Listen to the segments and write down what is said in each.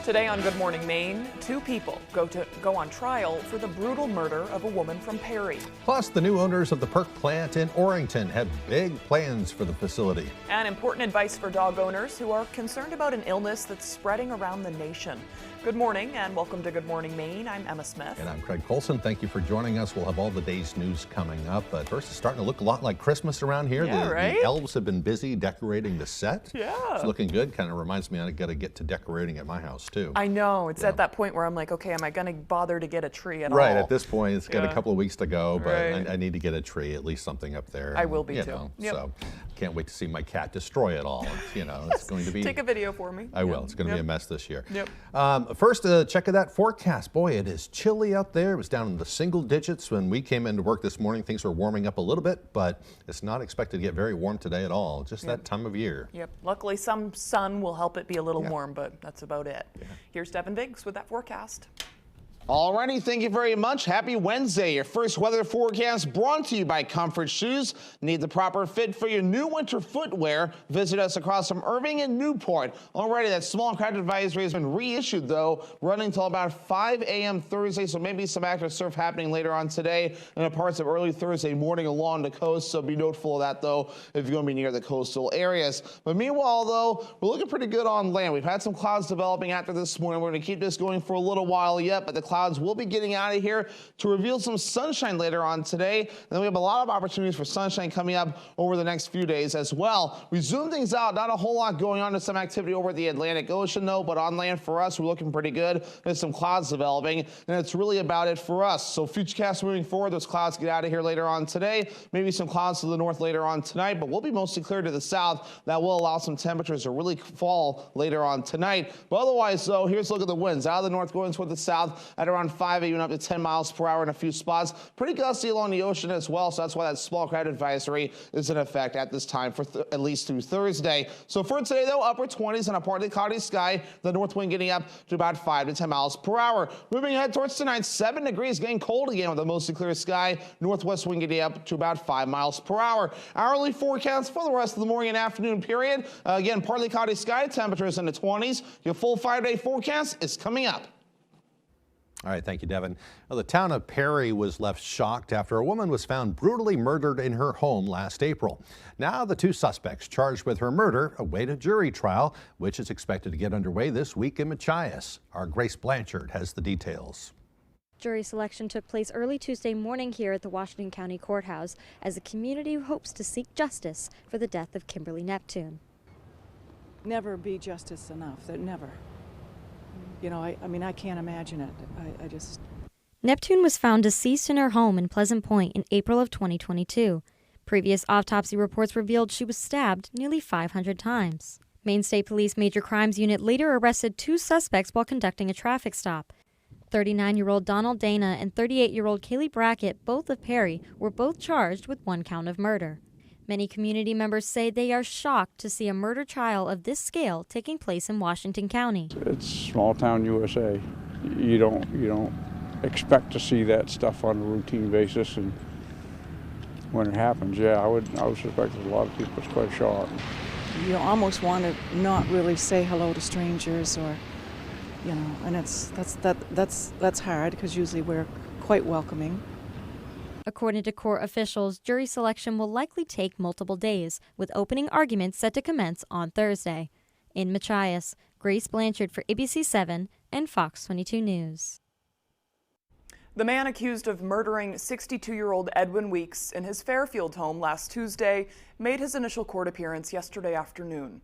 Today on Good Morning Maine, two people go on trial for the brutal murder of a woman from Perry. Plus, the new owners of the Perk plant in Orrington have big plans for the facility. And important advice for dog owners who are concerned about an illness that's spreading around the nation. Good morning and welcome to Good Morning Maine. I'm Emma Smith. And I'm Craig Colson. Thank you for joining us. We'll have all the day's news coming up. But first, it's starting to look a lot like Christmas around here. Yeah, right? The elves have been busy decorating the set. Yeah. It's looking good. Kind of reminds me I got to get to decorating at my house, too. I know. It's at that point where I'm like, okay, am I going to bother to get a tree at all? Right. At this point, it's got a couple of weeks to go, but Right. I need to get a tree, at least something up there. I will be, too. Yep. So can't wait to see my cat destroy it all. It's going to be... Take a video for me. I will. It's going to be a mess this year. Yep. First, check that forecast. Boy, it is chilly out there. It was down in the single digits when we came into work this morning. Things were warming up a little bit, but it's not expected to get very warm today at all. Just that time of year. Yep. Luckily, some sun will help it be a little warm, but that's about it. Here's Devin Biggs with that forecast. Alrighty, thank you very much. Happy Wednesday. Your first weather forecast brought to you by Comfort Shoes. Need the proper fit for your new winter footwear? Visit us across from Irving and Newport. Already, that small crowd advisory has been reissued, though, running till about 5 a.m. Thursday, so maybe some active surf happening later on today and in parts of early Thursday morning along the coast, so be noteful of that, though, if you're going to be near the coastal areas. But meanwhile, though, we're looking pretty good on land. We've had some clouds developing after this morning. We're going to keep this going for a little while yet, but the clouds will be getting out of here to reveal some sunshine later on today. And then we have a lot of opportunities for sunshine coming up over the next few days as well. We zoom things out, not a whole lot going on. There's some activity over the Atlantic Ocean, though, but on land for us, we're looking pretty good. There's some clouds developing, and it's really about it for us. So futurecast moving forward, those clouds get out of here later on today. Maybe some clouds to the north later on tonight, but we'll be mostly clear to the south. That will allow some temperatures to really fall later on tonight. But otherwise, though, here's a look at the winds. Out of the north going toward the south at around 5, even up to 10 miles per hour in a few spots. Pretty gusty along the ocean as well, so that's why that small crowd advisory is in effect at this time for at least through Thursday. So for today, though, upper 20s and a partly cloudy sky. The north wind getting up to about 5 to 10 miles per hour. Moving ahead towards tonight, 7 degrees, getting cold again with a mostly clear sky. Northwest wind getting up to about 5 miles per hour. Hourly forecast for the rest of the morning and afternoon period. Again, partly cloudy sky, temperatures in the 20s. Your full 5-day forecast is coming up. All right, thank you, Devin. Well, the town of Perry was left shocked after a woman was found brutally murdered in her home last April. Now the two suspects charged with her murder await a jury trial, which is expected to get underway this week in Machias. Our Grace Blanchard has the details. Jury selection took place early Tuesday morning here at the Washington County Courthouse as the community hopes to seek justice for the death of Kimberly Neptune. Never be justice enough. That never. You know, I mean, I can't imagine it. I just... Neptune was found deceased in her home in Pleasant Point in April of 2022. Previous autopsy reports revealed she was stabbed nearly 500 times. Maine State Police Major Crimes Unit later arrested two suspects while conducting a traffic stop. 39-year-old Donald Dana and 38-year-old Kaylee Brackett, both of Perry, were both charged with one count of murder. Many community members say they are shocked to see a murder trial of this scale taking place in Washington County. It's small town USA. You don't expect to see that stuff on a routine basis, and when it happens, yeah, I would suspect that a lot of people is quite shocked. You almost want to not really say hello to strangers, or, you know, and that's hard because usually we're quite welcoming. According to court officials, jury selection will likely take multiple days, with opening arguments set to commence on Thursday. In Machias, Grace Blanchard for ABC 7 and Fox 22 News. The man accused of murdering 62-year-old Edwin Weeks in his Fairfield home last Tuesday made his initial court appearance yesterday afternoon.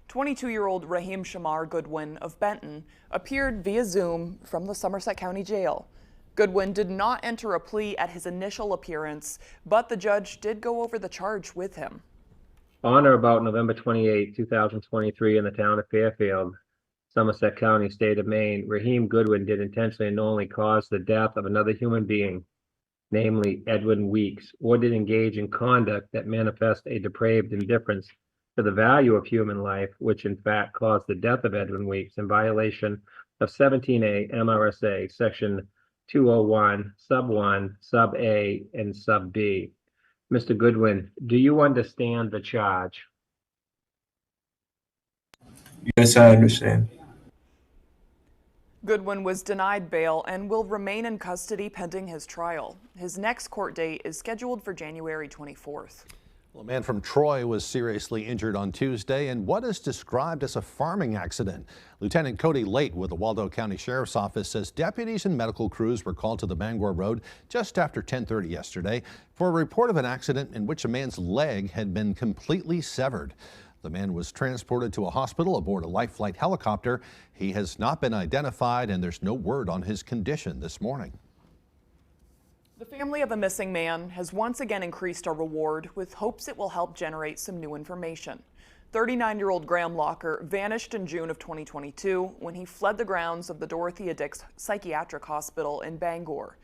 22-year-old Raheem Shamar Goodwin of Benton appeared via Zoom from the Somerset County Jail. Goodwin did not enter a plea at his initial appearance, but the judge did go over the charge with him. On or about November 28, 2023, in the town of Fairfield, Somerset County, state of Maine, Raheem Goodwin did intentionally and knowingly cause the death of another human being, namely Edwin Weeks, or did engage in conduct that manifests a depraved indifference to the value of human life, which in fact caused the death of Edwin Weeks in violation of 17A MRSA, section 201, sub 1, sub A, and sub B. Mr. Goodwin, do you understand the charge? Yes, I understand. Goodwin was denied bail and will remain in custody pending his trial. His next court date is scheduled for January 24th. Well, a man from Troy was seriously injured on Tuesday in what is described as a farming accident. Lieutenant Cody Late with the Waldo County Sheriff's Office says deputies and medical crews were called to the Bangor Road just after 10:30 yesterday for a report of an accident in which a man's leg had been completely severed. The man was transported to a hospital aboard a Life Flight helicopter. He has not been identified, and there's no word on his condition this morning. The family of a missing man has once again increased our reward with hopes it will help generate some new information. 39-year-old Graham Locker vanished in June of 2022 when he fled the grounds of the Dorothea Dix Psychiatric Hospital in Bangor.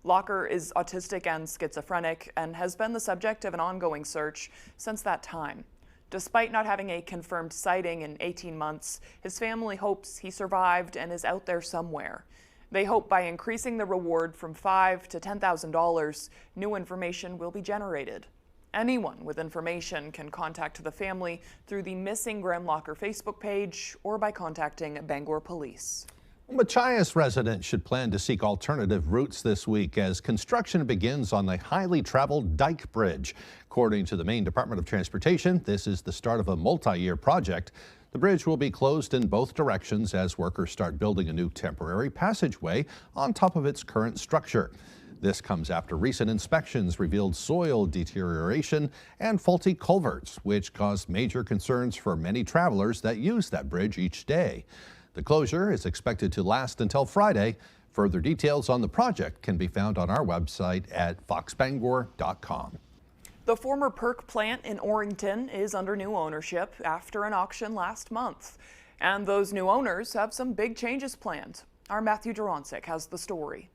Locker is autistic and schizophrenic and has been the subject of an ongoing search since that time. Despite not having a confirmed sighting in 18 months, his family hopes he survived and is out there somewhere. They hope by increasing the reward from $5,000 to $10,000, new information will be generated. Anyone with information can contact the family through the Missing Graham Locker Facebook page or by contacting Bangor Police. Machias residents should plan to seek alternative routes this week as construction begins on the highly traveled Dyke Bridge. According to the Maine Department of Transportation, this is the start of a multi-year project. The bridge will be closed in both directions as workers start building a new temporary passageway on top of its current structure. This comes after recent inspections revealed soil deterioration and faulty culverts, which caused major concerns for many travelers that use that bridge each day. The closure is expected to last until Friday. Further details on the project can be found on our website at foxbangor.com. The former Perk plant in Orrington is under new ownership after an auction last month. And those new owners have some big changes planned. Our Matthew Duronsik has the story.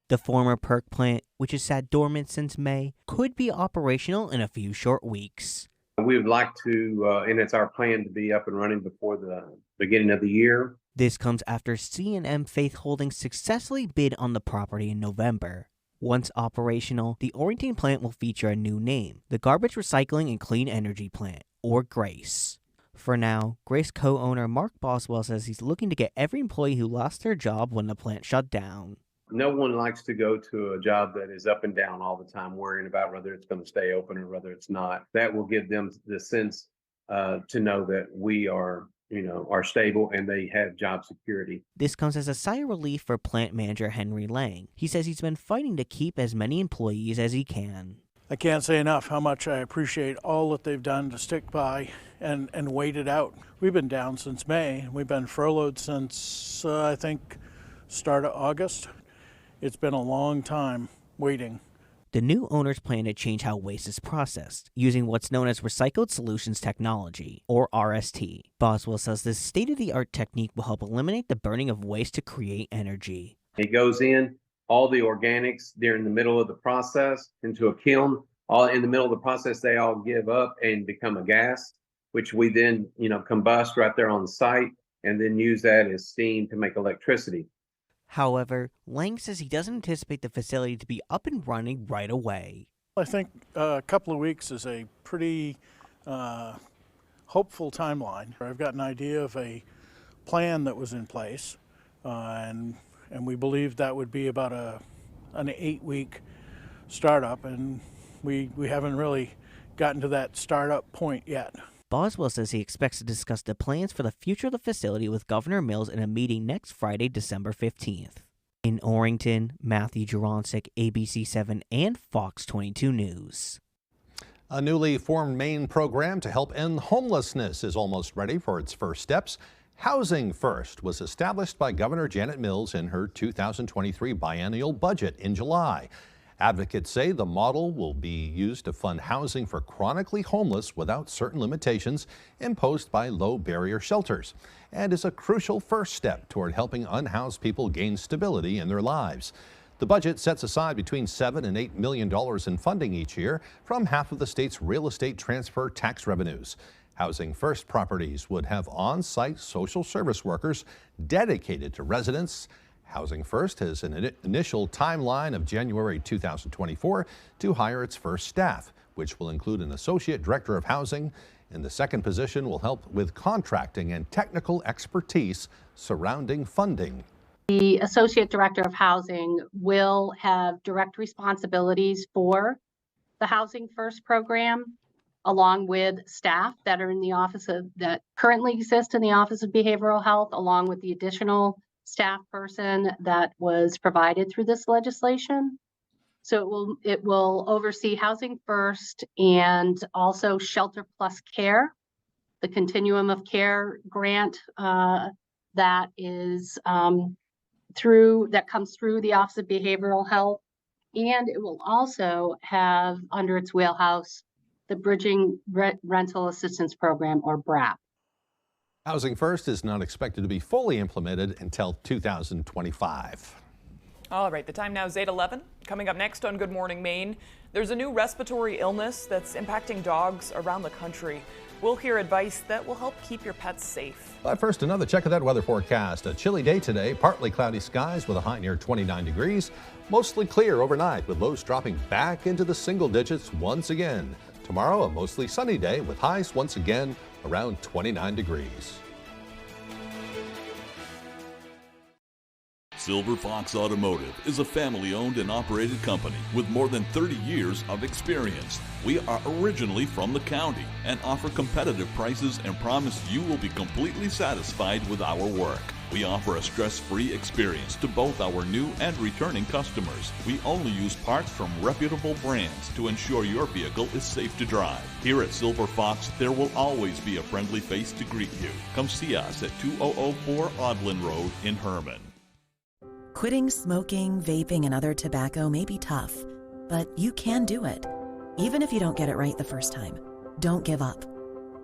The former Perk plant, which has sat dormant since May, could be operational in a few short weeks. We would like to, and it's our plan to be up and running before the beginning of the year. This comes after C&M Faith Holdings successfully bid on the property in November. Once operational, the Orrington plant will feature a new name, the Garbage Recycling and Clean Energy Plant, or GRACE. For now, GRACE co-owner Mark Boswell says he's looking to get every employee who lost their job when the plant shut down. No one likes to go to a job that is up and down all the time, worrying about whether it's going to stay open or whether it's not. That will give them the sense to know that we are stable and they have job security. This comes as a sigh of relief for plant manager Henry Lang. He says he's been fighting to keep as many employees as he can. I can't say enough how much I appreciate all that they've done to stick by and wait it out. We've been down since May. We've been furloughed since, I think, start of August. It's been a long time waiting. The new owners plan to change how waste is processed, using what's known as Recycled Solutions Technology, or RST. Boswell says this state-of-the-art technique will help eliminate the burning of waste to create energy. It goes in, all the organics during the middle of the process into a kiln. All in the middle of the process, they all give up and become a gas, which we then, combust right there on the site and then use that as steam to make electricity. However, Lang says he doesn't anticipate the facility to be up and running right away. I think a couple of weeks is a pretty hopeful timeline. I've got an idea of a plan that was in place, and we believe that would be about an 8-week startup, and we haven't really gotten to that startup point yet. Boswell says he expects to discuss the plans for the future of the facility with Governor Mills in a meeting next Friday, December 15th. In Orrington, Matthew Duronsik, ABC7 and Fox 22 News. A newly formed Maine program to help end homelessness is almost ready for its first steps. Housing First was established by Governor Janet Mills in her 2023 biennial budget in July. Advocates say the model will be used to fund housing for chronically homeless without certain limitations imposed by low-barrier shelters, and is a crucial first step toward helping unhoused people gain stability in their lives. The budget sets aside between $7 and $8 million in funding each year from half of the state's real estate transfer tax revenues. Housing First properties would have on-site social service workers dedicated to residents. Housing First has an initial timeline of January 2024 to hire its first staff, which will include an associate director of housing. And the second position will help with contracting and technical expertise surrounding funding. The Associate Director of Housing will have direct responsibilities for the Housing First program, along with staff that are in the that currently exist in the Office of Behavioral Health, along with the additional staff person that was provided through this legislation. So it will oversee Housing First and also Shelter Plus Care, the Continuum of Care grant that is that comes through the Office of Behavioral Health. And it will also have under its wheelhouse the Bridging Rental Assistance Program, or BRAP. Housing First is not expected to be fully implemented until 2025. All right, the time now is 8:11. Coming up next on Good Morning Maine, there's a new respiratory illness that's impacting dogs around the country. We'll hear advice that will help keep your pets safe. But first, another check of that weather forecast. A chilly day today, partly cloudy skies with a high near 29 degrees. Mostly clear overnight with lows dropping back into the single digits once again. Tomorrow, a mostly sunny day with highs once again around 29 degrees. Silver Fox Automotive is a family-owned and operated company with more than 30 years of experience. We are originally from the county and offer competitive prices and promise you will be completely satisfied with our work. We offer a stress-free experience to both our new and returning customers. We only use parts from reputable brands to ensure your vehicle is safe to drive. Here at Silver Fox, there will always be a friendly face to greet you. Come see us at 2004 Audlin Road in Herman. Quitting smoking, vaping, and other tobacco may be tough, but you can do it. Even if you don't get it right the first time, don't give up.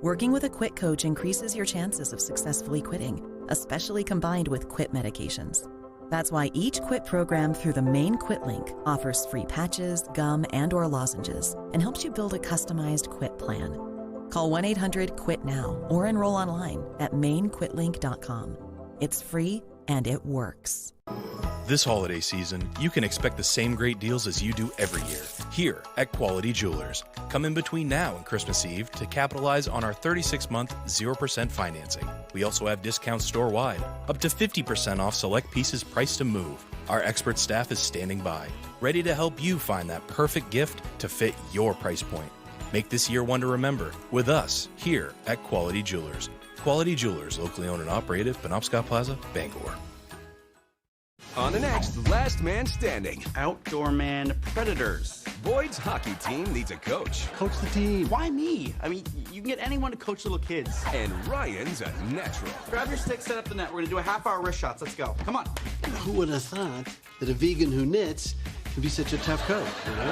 Working with a quit coach increases your chances of successfully quitting, especially combined with quit medications. That's why each quit program through the Maine Quit Link offers free patches, gum, and/or lozenges and helps you build a customized quit plan. Call 1-800-QUIT-NOW or enroll online at mainequitlink.com. It's free and it works. This holiday season, you can expect the same great deals as you do every year, here at Quality Jewelers. Come in between now and Christmas Eve to capitalize on our 36-month 0% financing. We also have discounts store-wide, up to 50% off select pieces priced to move. Our expert staff is standing by, ready to help you find that perfect gift to fit your price point. Make this year one to remember with us here at Quality Jewelers. Quality Jewelers, locally owned and operated, Penobscot Plaza, Bangor. On the next, Last Man Standing. Outdoor Man Predators. Boyd's hockey team needs a coach. Coach the team. Why me? I mean, you can get anyone to coach little kids. And Ryan's a natural. Grab your stick, set up the net. We're going to do a half-hour wrist shots. Let's go. Come on. Who would have thought that a vegan who knits could be such a tough coach, you know?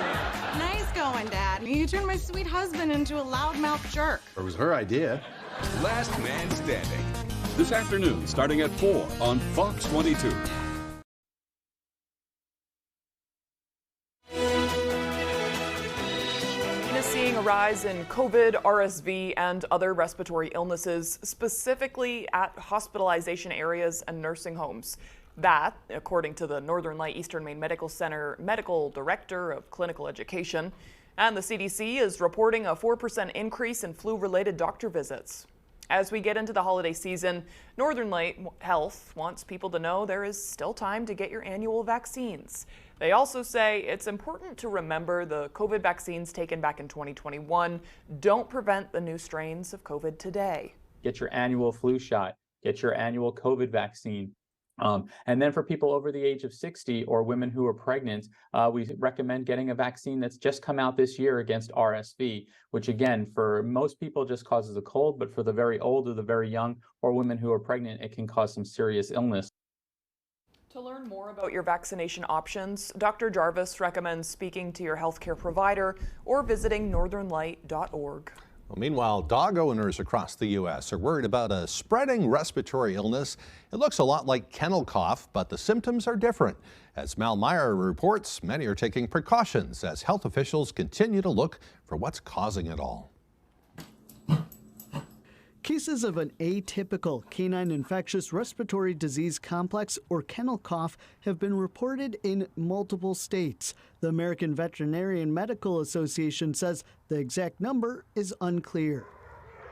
Nice going, Dad. You turned my sweet husband into a loudmouth jerk. It was her idea. Last Man Standing. This afternoon, starting at 4 on Fox 22. Seeing a rise in COVID, RSV, and other respiratory illnesses, specifically at hospitalization areas and nursing homes. That, according to the Northern Light Eastern Maine Medical Center Medical Director of Clinical Education, and the CDC is reporting a 4% increase in flu-related doctor visits. As we get into the holiday season, Northern Light Health wants people to know there is still time to get your annual vaccines. They also say it's important to remember the COVID vaccines taken back in 2021 don't prevent the new strains of COVID today. Get your annual flu shot, get your annual COVID vaccine. And then for people over the age of 60 or women who are pregnant, we recommend getting a vaccine that's just come out this year against RSV, which again, for most people just causes a cold, but for the very old or the very young or women who are pregnant, it can cause some serious illness. To learn more about your vaccination options, Dr. Jarvis recommends speaking to your healthcare provider or visiting northernlight.org. Well, meanwhile, dog owners across the U.S. are worried about a spreading respiratory illness. It looks a lot like kennel cough, but the symptoms are different. As Mal Meyer reports, many are taking precautions as health officials continue to look for what's causing it all. Cases of an atypical canine infectious respiratory disease complex, or kennel cough, have been reported in multiple states. The American Veterinarian Medical Association says the exact number is unclear.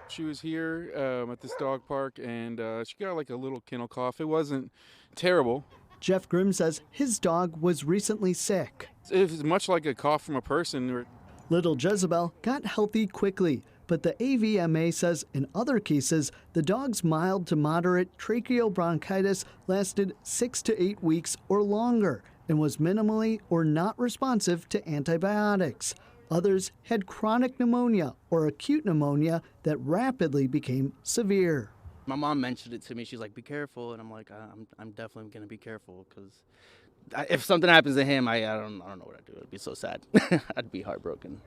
She was here at this dog park, and she got like a little kennel cough. It wasn't terrible. Jeff Grimm says his dog was recently sick. It's much like a cough from a person. Little Jezebel got healthy quickly, but the AVMA says in other cases, the dog's mild to moderate tracheobronchitis lasted 6 to 8 weeks or longer and was minimally or not responsive to antibiotics. Others had chronic pneumonia or acute pneumonia that rapidly became severe. My mom mentioned it to me. She's like, be careful. And I'm like, I'm definitely going to be careful because if something happens to him, I don't know what I'd do. It'd be so sad. I'd be heartbroken.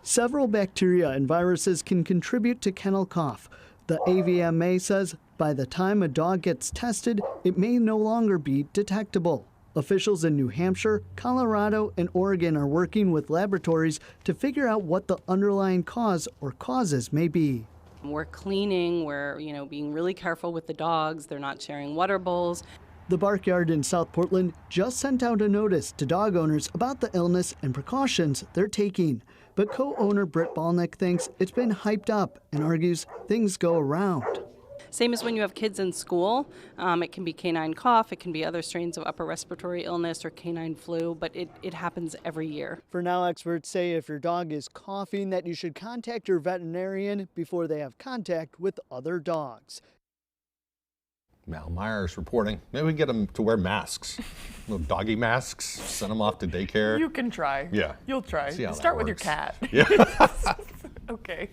Several bacteria and viruses can contribute to kennel cough. The AVMA says by the time a dog gets tested, it may no longer be detectable. Officials in New Hampshire, Colorado, and Oregon are working with laboratories to figure out what the underlying cause or causes may be. We're cleaning, we're being really careful with the dogs. They're not sharing water bowls. The Barkyard in South Portland just sent out a notice to dog owners about the illness and precautions they're taking. But co-owner Britt Balnick thinks it's been hyped up and argues things go around. Same as when you have kids in school. It can be canine cough, it can be other strains of upper respiratory illness or canine flu, but it happens every year. For now, experts say if your dog is coughing that you should contact your veterinarian before they have contact with other dogs. Mal Myers reporting. Maybe we can get them to wear masks. Little doggy masks. Send them off to daycare. You can try. Yeah. You'll try. See how Start that with your works. cat. Yeah. Okay.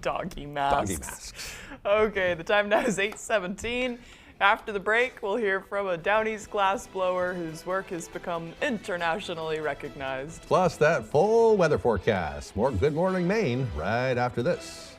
Doggy masks. Doggy masks. Okay, the time now is 8:17. After the break, we'll hear from a Down East glass blower whose work has become internationally recognized. Plus that full weather forecast. More Good Morning Maine right after this.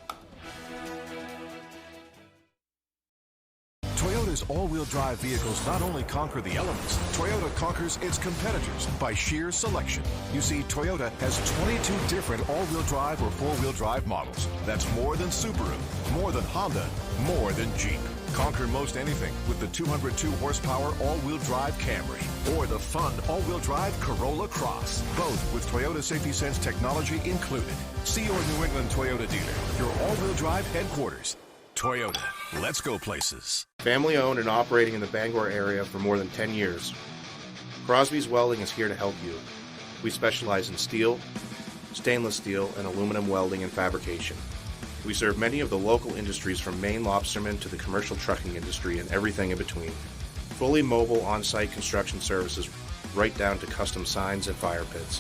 Toyota's all-wheel drive vehicles not only conquer the elements, Toyota conquers its competitors by sheer selection. You see, Toyota has 22 different all-wheel drive or four-wheel drive models. That's more than Subaru, more than Honda, more than Jeep. Conquer most anything with the 202 horsepower all-wheel drive Camry or the fun all-wheel drive Corolla Cross, both with Toyota Safety Sense technology included. See your New England Toyota dealer, your all-wheel drive headquarters. Toyota, let's go places. Family owned and operating in the Bangor area for more than 10 years. Crosby's Welding is here to help you. We specialize in steel, stainless steel, and aluminum welding and fabrication. We serve many of the local industries from Maine lobstermen to the commercial trucking industry and everything in between. Fully mobile on-site construction services right down to custom signs and fire pits.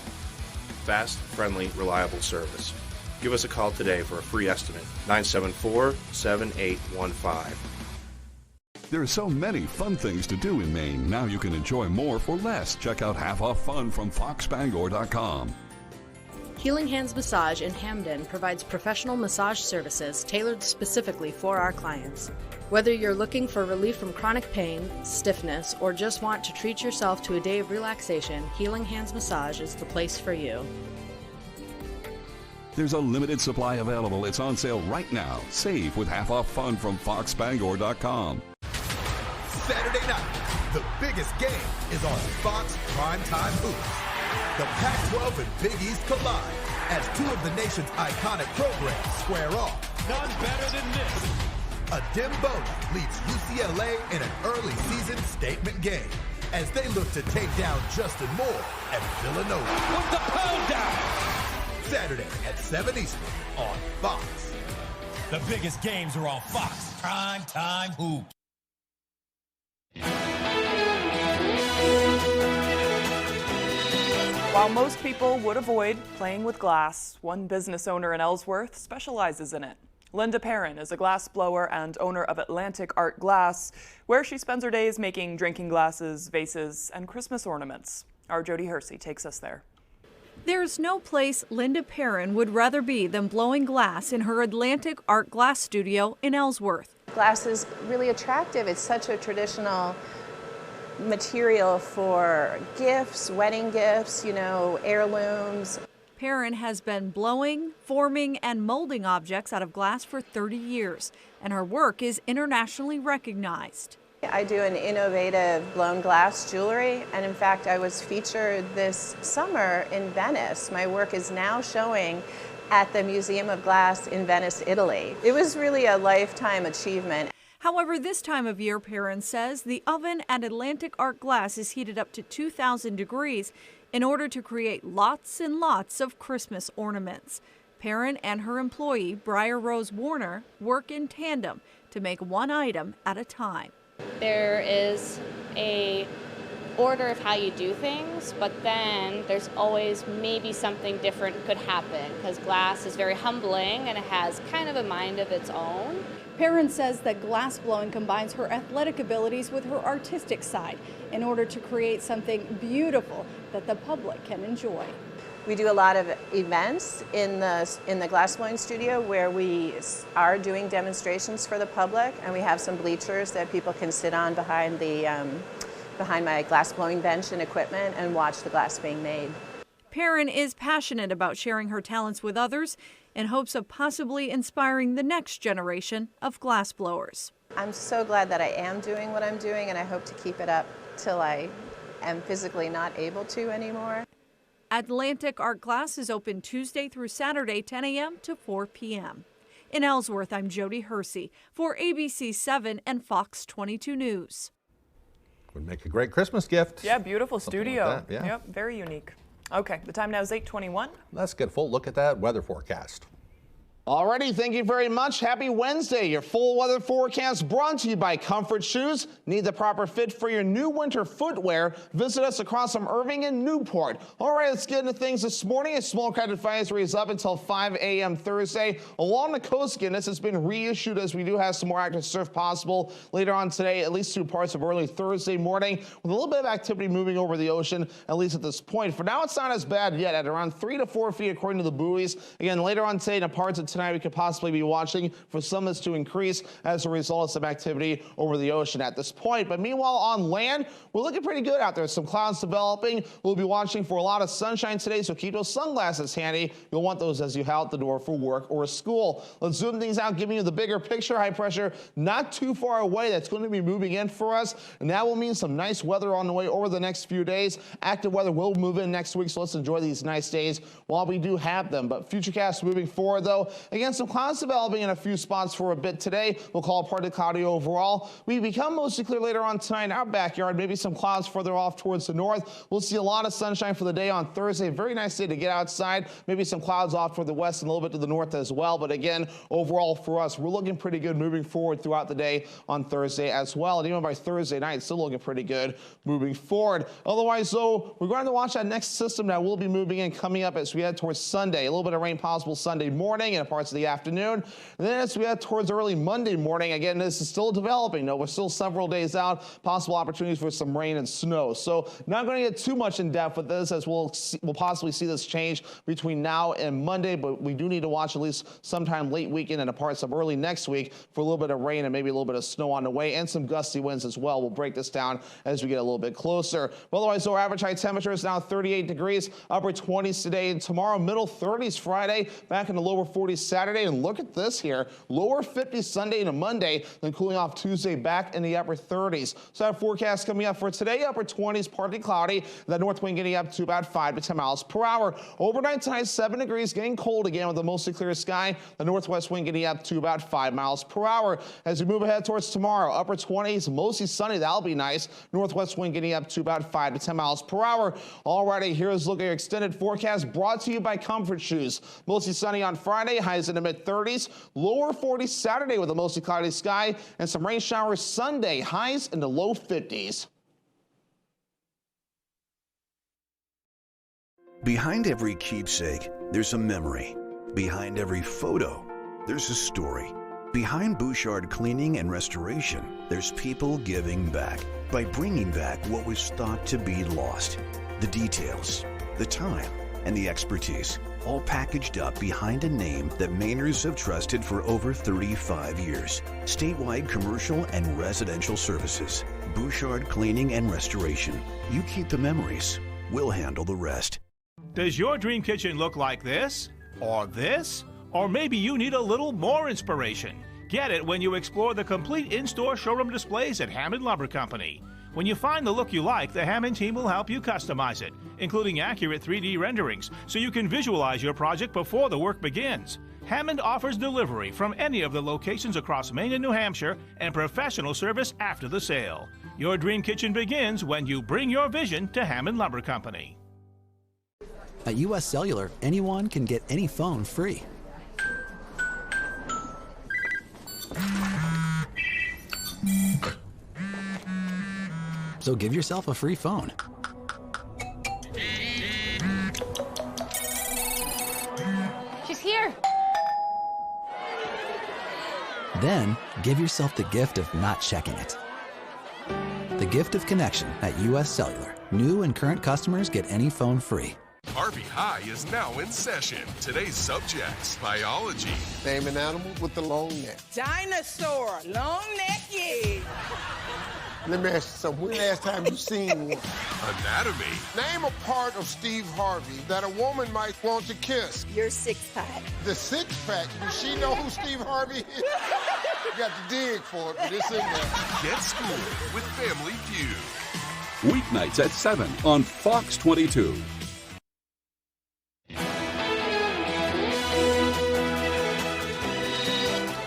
Fast, friendly, reliable service. Give us a call today for a free estimate, 974-7815. There are so many fun things to do in Maine. Now you can enjoy more for less. Check out Half Off Fun from foxbangor.com. Healing Hands Massage in Hamden provides professional massage services tailored specifically for our clients. Whether you're looking for relief from chronic pain, stiffness, or just want to treat yourself to a day of relaxation, Healing Hands Massage is the place for you. There's a limited supply available. It's on sale right now. Save with Half Off Fun from foxbangor.com. Saturday night, the biggest game is on Fox Primetime Hoops. The Pac-12 and Big East collide as two of the nation's iconic programs square off. None better than this. A Dimbola leads UCLA in an early season statement game as they look to take down Justin Moore at Villanova. With the pound down. Saturday at 7 Eastern on Fox. The biggest games are on Fox Primetime Hoops. While most people would avoid playing with glass, one business owner in Ellsworth specializes in it. Linda Perrin is a glass blower and owner of Atlantic Art Glass, where she spends her days making drinking glasses, vases, and Christmas ornaments. Our Jody Hersey takes us there. There's no place Linda Perrin would rather be than blowing glass in her Atlantic Art Glass studio in Ellsworth. Glass is really attractive. It's such a traditional material for gifts, wedding gifts, heirlooms. Perrin has been blowing, forming, and molding objects out of glass for 30 years, and her work is internationally recognized. I do an innovative blown glass jewelry, and in fact, I was featured this summer in Venice. My work is now showing at the Museum of Glass in Venice, Italy. It was really a lifetime achievement. However, this time of year, Perrin says the oven at Atlantic Art Glass is heated up to 2,000 degrees in order to create lots and lots of Christmas ornaments. Perrin and her employee, Briar Rose Warner, work in tandem to make one item at a time. There is a order of how you do things, but then there's always maybe something different could happen because glass is very humbling and it has kind of a mind of its own. Perrin says that glass blowing combines her athletic abilities with her artistic side in order to create something beautiful that the public can enjoy. We do a lot of events in the glass blowing studio where we are doing demonstrations for the public, and we have some bleachers that people can sit on behind my glass blowing bench and equipment and watch the glass being made. Perrin is passionate about sharing her talents with others in hopes of possibly inspiring the next generation of glass blowers. I'm so glad that I am doing what I'm doing, and I hope to keep it up till I am physically not able to anymore. Atlantic Art Glass is open Tuesday through Saturday, 10 a.m. to 4 p.m. In Ellsworth, I'm Jody Hersey for ABC 7 and Fox 22 News. Would make a great Christmas gift. Yeah, beautiful studio. Like that, yeah. Yep, very unique. Okay, the time now is 8:21. Let's get a full look at that weather forecast. Alrighty, thank you very much. Happy Wednesday. Your full weather forecast brought to you by Comfort Shoes. Need the proper fit for your new winter footwear? Visit us across from Irving and Newport. All right, let's get into things this morning. A small craft advisory is up until 5 a.m. Thursday. Along the coast, again, this has been reissued as we do have some more active surf possible later on today, at least through parts of early Thursday morning, with a little bit of activity moving over the ocean, at least at this point. For now, it's not as bad yet at around 3 to 4 feet according to the buoys. Again, later on today, in parts of tonight, we could possibly be watching for some of this to increase as a result of some activity over the ocean at this point. But meanwhile, on land, we're looking pretty good out there. Some clouds developing. We'll be watching for a lot of sunshine today, so keep those sunglasses handy. You'll want those as you head out the door for work or school. Let's zoom things out, giving you the bigger picture. High pressure not too far away. That's going to be moving in for us, and that will mean some nice weather on the way over the next few days. Active weather will move in next week, so let's enjoy these nice days while we do have them. But futurecast moving forward, though, again, some clouds developing in a few spots for a bit today. We'll call it partly cloudy overall. We become mostly clear later on tonight in our backyard. Maybe some clouds further off towards the north. We'll see a lot of sunshine for the day on Thursday. Very nice day to get outside. Maybe some clouds off toward the west and a little bit to the north as well. But again, overall for us, we're looking pretty good moving forward throughout the day on Thursday as well. And even by Thursday night, still looking pretty good moving forward. Otherwise, though, we're going to watch that next system that will be moving in coming up as we head towards Sunday. A little bit of rain possible Sunday morning and parts of the afternoon. And then as we head towards early Monday morning, again, this is still developing. No, we're still several days out. Possible opportunities for some rain and snow. So not going to get too much in depth with this, as we'll possibly see this change between now and Monday. But we do need to watch at least sometime late weekend and parts of early next week for a little bit of rain and maybe a little bit of snow on the way, and some gusty winds as well. We'll break this down as we get a little bit closer. But otherwise, our average high temperature is now 38 degrees, upper 20s today and tomorrow, middle 30s Friday, back in the lower 40s Saturday. And look at this here, lower 50s Sunday and Monday, then cooling off Tuesday back in the upper 30s. So that forecast coming up for today, upper 20s, partly cloudy, the north wind getting up to about 5 to 10 miles per hour. Overnight tonight, 7 degrees, getting cold again with a mostly clear sky. The northwest wind getting up to about 5 miles per hour. As we move ahead towards tomorrow, upper 20s, mostly sunny, that'll be nice. Northwest wind getting up to about 5 to 10 miles per hour. Alrighty, here's a look at your extended forecast brought to you by Comfort Shoes. Mostly sunny on Friday, highs in the mid 30s, lower 40s Saturday with a mostly cloudy sky, and some rain showers Sunday, highs in the low 50s. Behind every keepsake, there's a memory. Behind every photo, there's a story. Behind Bouchard Cleaning and Restoration, there's people giving back by bringing back what was thought to be lost. The details, the time, and the expertise, all packaged up behind a name that Mainers have trusted for over 35 years. Statewide commercial and residential services. Bouchard Cleaning and Restoration. You keep the memories. We'll handle the rest. Does your dream kitchen look like this? Or this? Or maybe you need a little more inspiration. Get it when you explore the complete in-store showroom displays at Hammond Lumber Company. When you find the look you like, the Hammond team will help you customize it, including accurate 3D renderings, so you can visualize your project before the work begins. Hammond offers delivery from any of the locations across Maine and New Hampshire and professional service after the sale. Your dream kitchen begins when you bring your vision to Hammond Lumber Company. At U.S. Cellular, anyone can get any phone free. So give yourself a free phone. She's here. Then give yourself the gift of not checking it. The gift of connection at U.S. Cellular. New and current customers get any phone free. Harvey High is now in session. Today's subjects: biology. Name an animal with the long neck. Dinosaur, long neck, yeah. Let me ask you something. When the last time you seen one? Anatomy. Name a part of Steve Harvey that a woman might want to kiss. Your six-pack. The six-pack. Does she know who Steve Harvey is? You got to dig for it, but it's in there. Get schooled with Family Feud. Weeknights at 7 on Fox 22.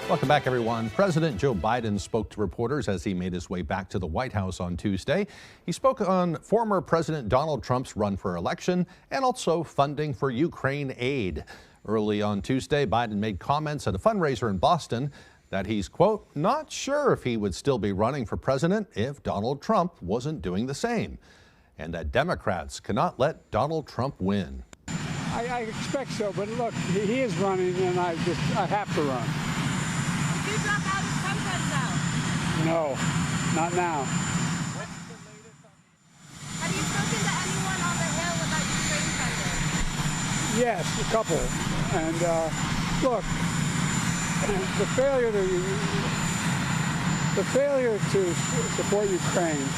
Welcome back, everyone. President Joe Biden spoke to reporters as he made his way back to the White House on Tuesday. He spoke on former President Donald Trump's run for election and also funding for Ukraine aid. Early on Tuesday, Biden made comments at a fundraiser in Boston that he's, quote, not sure if he would still be running for president if Donald Trump wasn't doing the same, and that Democrats cannot let Donald Trump win. I expect so, but look, he is running, and I have to run. Did you drop out of Trump now? No, not now. Have you spoken to anyone on the Hill about Ukraine funding? Yes, a couple. And look, the failure to support Ukraine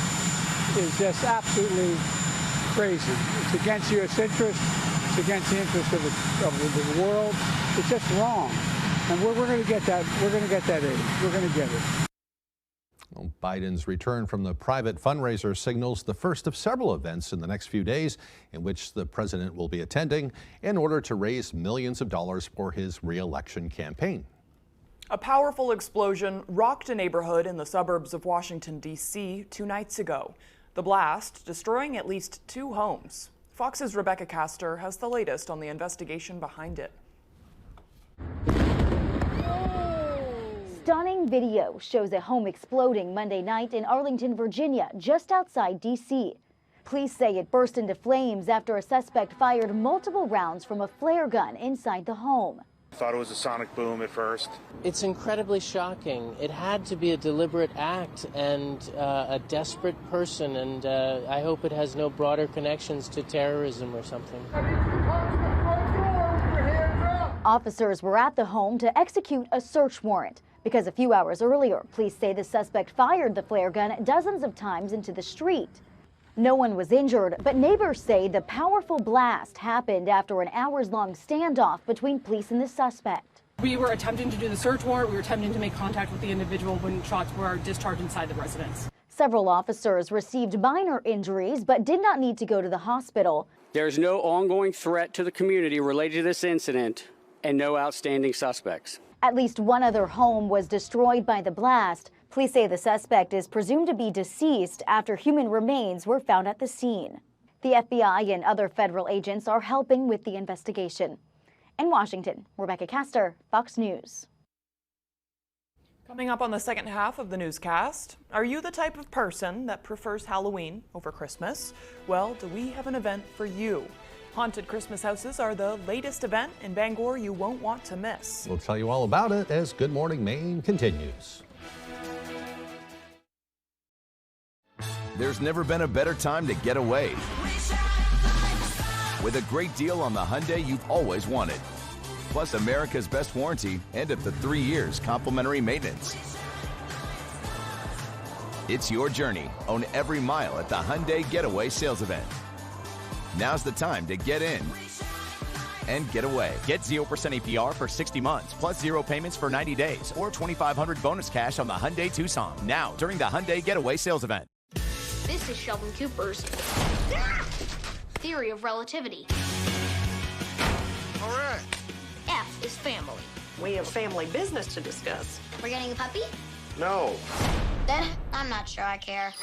is just absolutely crazy. It's against U.S. interests. It's against the interests of the world. It's just wrong. And we're going to get that. We're going to get that aid. We're going to get it. Well, Biden's return from the private fundraiser signals the first of several events in the next few days in which the president will be attending in order to raise millions of dollars for his re-election campaign. A powerful explosion rocked a neighborhood in the suburbs of Washington, D.C. 2 nights ago. The blast destroying at least 2 homes. Fox's Rebecca Castor has the latest on the investigation behind it. Stunning video shows a home exploding Monday night in Arlington, Virginia, just outside D.C. Police say it burst into flames after a suspect fired multiple rounds from a flare gun inside the home. I thought it was a sonic boom at first. It's incredibly shocking. It had to be a deliberate act and a desperate person, and I hope it has no broader connections to terrorism or something. Officers were at the home to execute a search warrant because a few hours earlier, police say the suspect fired the flare gun dozens of times into the street. No one was injured, but neighbors say the powerful blast happened after an hours-long standoff between police and the suspect. We were attempting to do the search warrant. We were attempting to make contact with the individual when shots were discharged inside the residence. Several officers received minor injuries but did not need to go to the hospital. There's no ongoing threat to the community related to this incident and no outstanding suspects. At least one other home was destroyed by the blast. Police say the suspect is presumed to be deceased after human remains were found at the scene. The FBI and other federal agents are helping with the investigation. In Washington, Rebecca Castor, Fox News. Coming up on the second half of the newscast, are you the type of person that prefers Halloween over Christmas? Well, do we have an event for you? Haunted Christmas houses are the latest event in Bangor you won't want to miss. We'll tell you all about it as Good Morning Maine continues. There's never been a better time to get away with a great deal on the Hyundai you've always wanted. Plus America's best warranty and up to 3 years complimentary maintenance. It's your journey. Own every mile at the Hyundai Getaway Sales Event. Now's the time to get in and get away. Get 0% APR for 60 months, plus 0 payments for 90 days, or $2,500 bonus cash on the Hyundai Tucson. Now, during the Hyundai Getaway Sales Event. This is Sheldon Cooper's theory of relativity. All right. F is family. We have family business to discuss. We're getting a puppy? No. Then I'm not sure I care.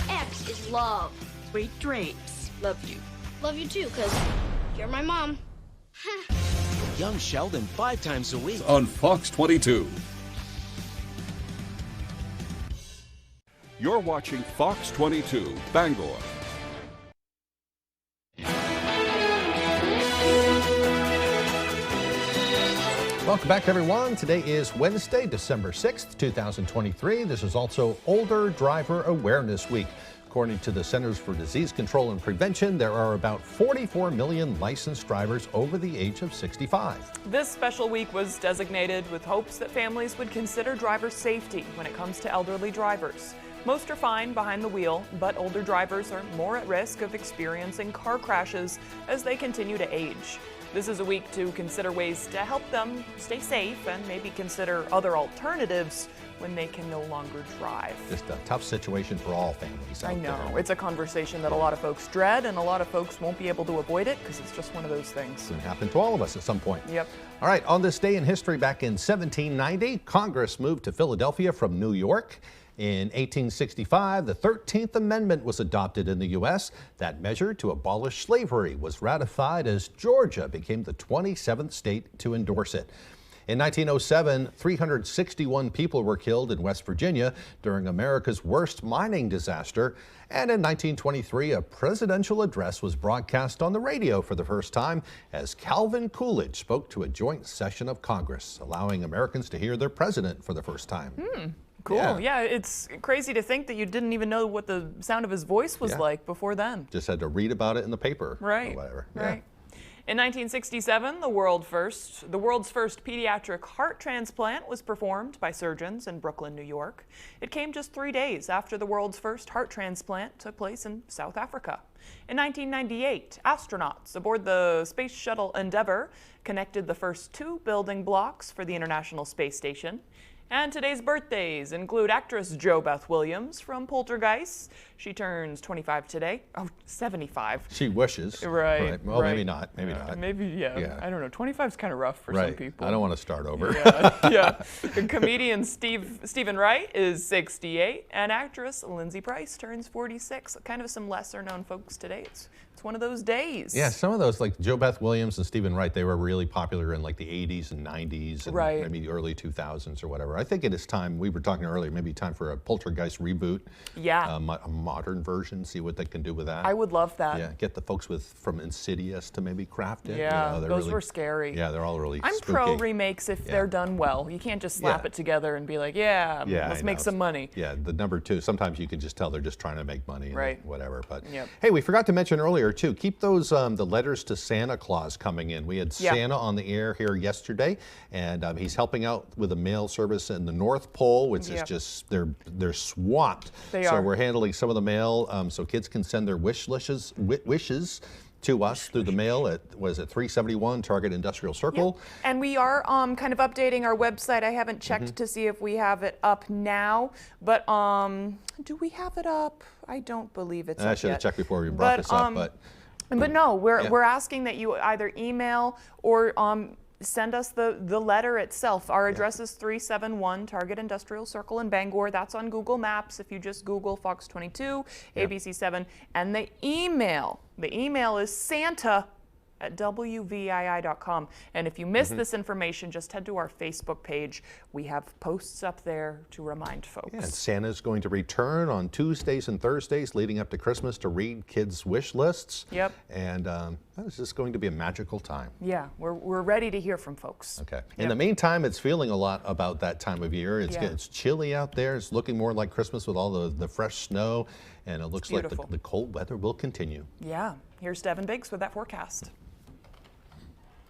X is love. Sweet dreams. Love you. Love you too, because you're my mom. Young Sheldon 5 times a week. On Fox 22. You're watching Fox 22, Bangor. Welcome back, everyone. Today is Wednesday, December 6th, 2023. This is also Older Driver Awareness Week. According to the Centers for Disease Control and Prevention, there are about 44 million licensed drivers over the age of 65. This special week was designated with hopes that families would consider driver safety when it comes to elderly drivers. Most are fine behind the wheel, but older drivers are more at risk of experiencing car crashes as they continue to age. This is a week to consider ways to help them stay safe and maybe consider other alternatives when they can no longer drive. Just a tough situation for all families out there. I know. It's a conversation that a lot of folks dread, and a lot of folks won't be able to avoid it because it's just one of those things. It can happen to all of us at some point. Yep. All right, on this day in history back in 1790, Congress moved to Philadelphia from New York. In 1865, the 13th Amendment was adopted in the U.S. That measure to abolish slavery was ratified as Georgia became the 27th state to endorse it. In 1907, 361 people were killed in West Virginia during America's worst mining disaster. And in 1923, a presidential address was broadcast on the radio for the first time as Calvin Coolidge spoke to a joint session of Congress, allowing Americans to hear their president for the first time. Cool. Yeah, it's crazy to think that you didn't even know what the sound of his voice was like before then. Just had to read about it in the paper. Right. Or whatever. Right. In 1967, the world's first pediatric heart transplant was performed by surgeons in Brooklyn, New York. It came just 3 days after the world's first heart transplant took place in South Africa. In 1998, astronauts aboard the Space Shuttle Endeavour connected the first 2 building blocks for the International Space Station. And today's birthdays include actress Jo Beth Williams from Poltergeist. She turns 25 today. Oh, 75. She wishes. Right. Well, right. maybe not. Maybe not. Maybe, yeah. I don't know. 25 is kind of rough for some people. I don't want to start over. Yeah. Comedian Stephen Wright is 68, and actress Lindsay Price turns 46. Kind of some lesser-known folks today. It's one of those days. Yeah, some of those, like Jo Beth Williams and Stephen Wright, they were really popular in like the 80s and 90s and maybe the early 2000s or whatever. I think it is time, we were talking earlier, maybe time for a Poltergeist reboot. Yeah. A modern version, see what they can do with that. I would love that. Yeah, get the folks from Insidious to maybe craft it. Yeah, you know, those were scary. Yeah, they're all really I'm spooky. pro remakes if they're done well. You can't just slap it together and be like, let's make some money. Yeah, the number 2, sometimes you can just tell they're just trying to make money and whatever. But hey, we forgot to mention earlier too, keep those the letters to Santa Claus coming in. We had Santa on the air here yesterday, and he's helping out with a mail service in the North Pole, which is just they're swamped. So we're handling some of the mail, so kids can send their wishes to us through the mail at 371 Target Industrial Circle. And we are kind of updating our website. I haven't checked to see if we have it up now, but do we have it up? I don't believe it's up yet. I should have checked before we brought this up, but no, we're asking that you either email or send us the letter itself. Our address is 371 Target Industrial Circle in Bangor. That's on Google Maps if you just Google Fox 22, ABC7. And the email is santa@wvii.com. And if you miss this information, just head to our Facebook page. We have posts up there to remind folks. Yeah, and Santa's going to return on Tuesdays and Thursdays leading up to Christmas to read kids' wish lists. Yep. And it's just going to be a magical time. Yeah, we're ready to hear from folks. Okay. In the meantime, it's feeling a lot about that time of year. It's chilly out there. It's looking more like Christmas with all the fresh snow. And it looks like the cold weather will continue. Yeah. Here's Devin Biggs with that forecast.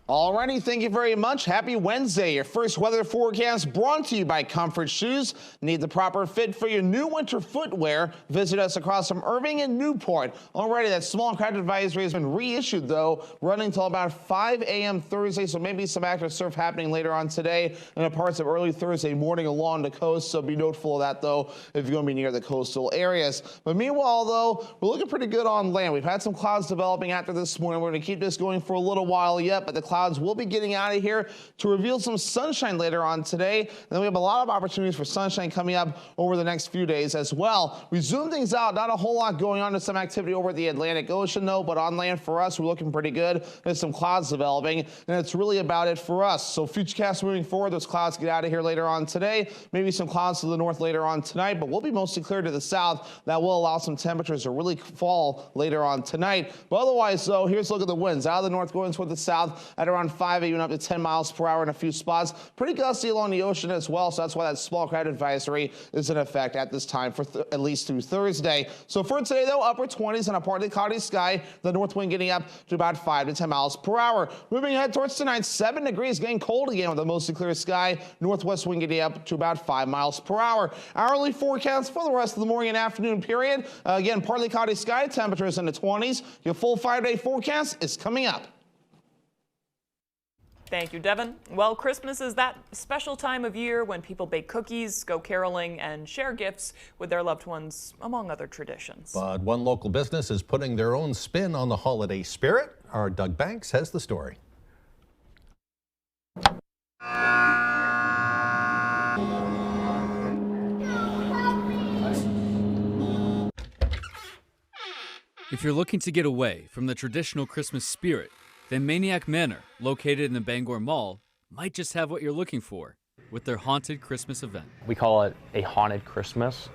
Alrighty, thank you very much. Happy Wednesday. Your first weather forecast brought to you by Comfort Shoes. Need the proper fit for your new winter footwear? Visit us across from Irving and Newport. Already, that small craft advisory has been reissued, though, running till about 5 a.m. Thursday, so maybe some active surf happening later on today and in parts of early Thursday morning along the coast, so be noteful of that, though, if you're going to be near the coastal areas. But meanwhile, though, we're looking pretty good on land. We've had some clouds developing after this morning. We're going to keep this going for a little while yet, but the clouds clouds will be getting out of here to reveal some sunshine later on today. And then we have a lot of opportunities for sunshine coming up over the next few days as well. We zoom things out, not a whole lot going on. There's some activity over the Atlantic Ocean though, but on land for us, we're looking pretty good. There's some clouds developing, and that's really about it for us. So futurecast moving forward, those clouds get out of here later on today. Maybe some clouds to the north later on tonight, but we'll be mostly clear to the south. That will allow some temperatures to really fall later on tonight. But otherwise though, here's a look at the winds. Out of the north going toward the south at around 5, even up to 10 miles per hour in a few spots. Pretty gusty along the ocean as well, so that's why that small cloud advisory is in effect at this time for at least through Thursday. So for today though, upper 20s and a partly cloudy sky, the north wind getting up to about 5 to 10 miles per hour. Moving ahead towards tonight, 7 degrees, getting cold again with a mostly clear sky. Northwest wind getting up to about 5 miles per hour. Hourly forecast for the rest of the morning and afternoon period. Again, partly cloudy sky, temperatures in the 20s. Your full 5-day forecast is coming up. Thank you, Devin. Well, Christmas is that special time of year when people bake cookies, go caroling, and share gifts with their loved ones, among other traditions. But one local business is putting their own spin on the holiday spirit. Our Doug Banks has the story. If you're looking to get away from the traditional Christmas spirit, then Maniac Manor, located in the Bangor Mall, might just have what you're looking for with their haunted Christmas event. We call it a haunted Christmas,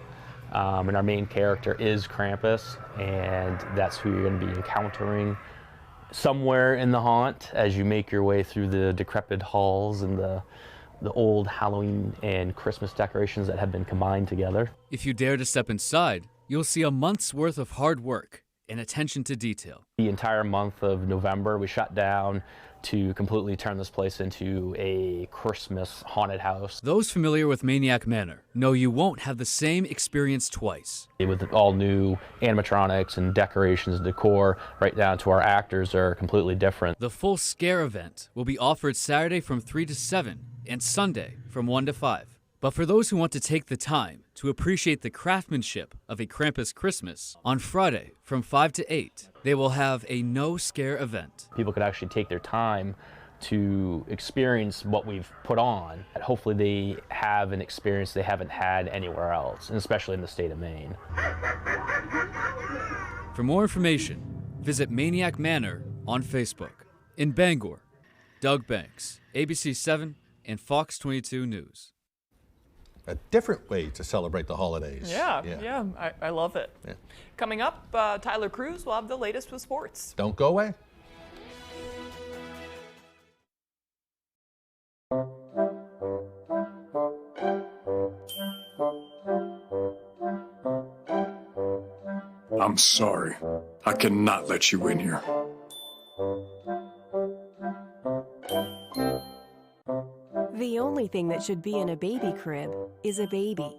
and our main character is Krampus, and that's who you're going to be encountering somewhere in the haunt as you make your way through the decrepit halls and the old Halloween and Christmas decorations that have been combined together. If you dare to step inside, you'll see a month's worth of hard work and attention to detail. The entire month of November, we shut down to completely turn this place into a Christmas haunted house. Those familiar with Maniac Manor know you won't have the same experience twice. With all new animatronics and decorations and decor, right down to our actors are completely different. The full scare event will be offered Saturday from 3 to 7 and Sunday from 1 to 5. But for those who want to take the time to appreciate the craftsmanship of a Krampus Christmas, on Friday from 5 to 8, they will have a no-scare event. People could actually take their time to experience what we've put on. Hopefully they have an experience they haven't had anywhere else, and especially in the state of Maine. For more information, visit Maniac Manor on Facebook. In Bangor, Doug Banks, ABC 7 and Fox 22 News. A different way to celebrate the holidays. Yeah, I love it. Yeah. Coming up, Tyler Cruz will have the latest with sports. Don't go away. I'm sorry. I cannot let you in here. The only thing that should be in a baby crib is a baby.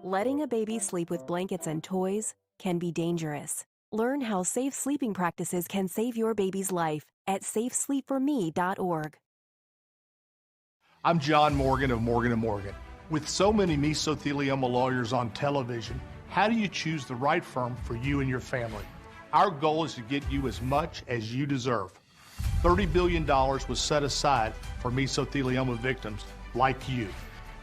Letting a baby sleep with blankets and toys can be dangerous. Learn how safe sleeping practices can save your baby's life at safesleepforme.org. I'm John Morgan of Morgan & Morgan. With so many mesothelioma lawyers on television, how do you choose the right firm for you and your family? Our goal is to get you as much as you deserve. $30 billion was set aside for mesothelioma victims like you.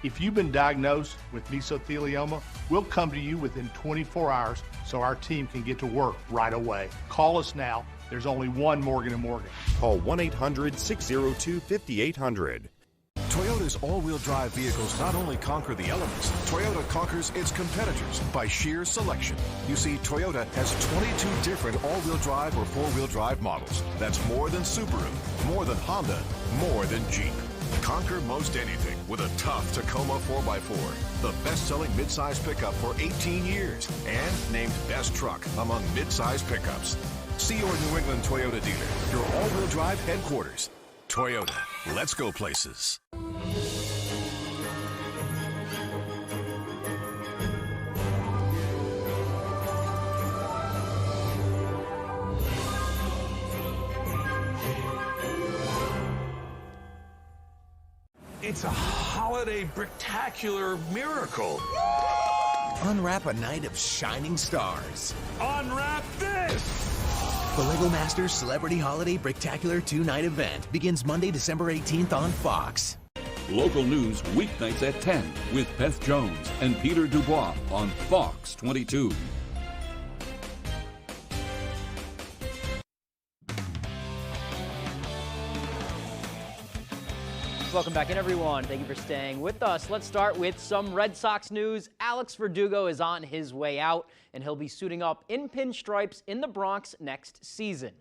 If you've been diagnosed with mesothelioma, we'll come to you within 24 hours so our team can get to work right away. Call us now. There's only one Morgan & Morgan. Call 1-800-602-5800. Toyota's all-wheel drive vehicles not only conquer the elements, Toyota conquers its competitors by sheer selection. You see, Toyota has 22 different all-wheel drive or four-wheel drive models. That's more than Subaru, more than Honda, more than Jeep. Conquer most anything with a tough Tacoma 4x4, the best-selling midsize pickup for 18 years, and named best truck among midsize pickups. See your New England Toyota dealer, your all-wheel drive headquarters. Toyota, let's go places. It's a holiday spectacular miracle. Unwrap a night of shining stars. Unwrap this! The LEGO Masters Celebrity Holiday Bricktacular 2-night event begins Monday, December 18th on Fox. Local news weeknights at 10 with Beth Jones and Peter Dubois on Fox 22. Welcome back in, everyone. Thank you for staying with us. Let's start with some Red Sox news. Alex Verdugo is on his way out, and he'll be suiting up in pinstripes in the Bronx next season.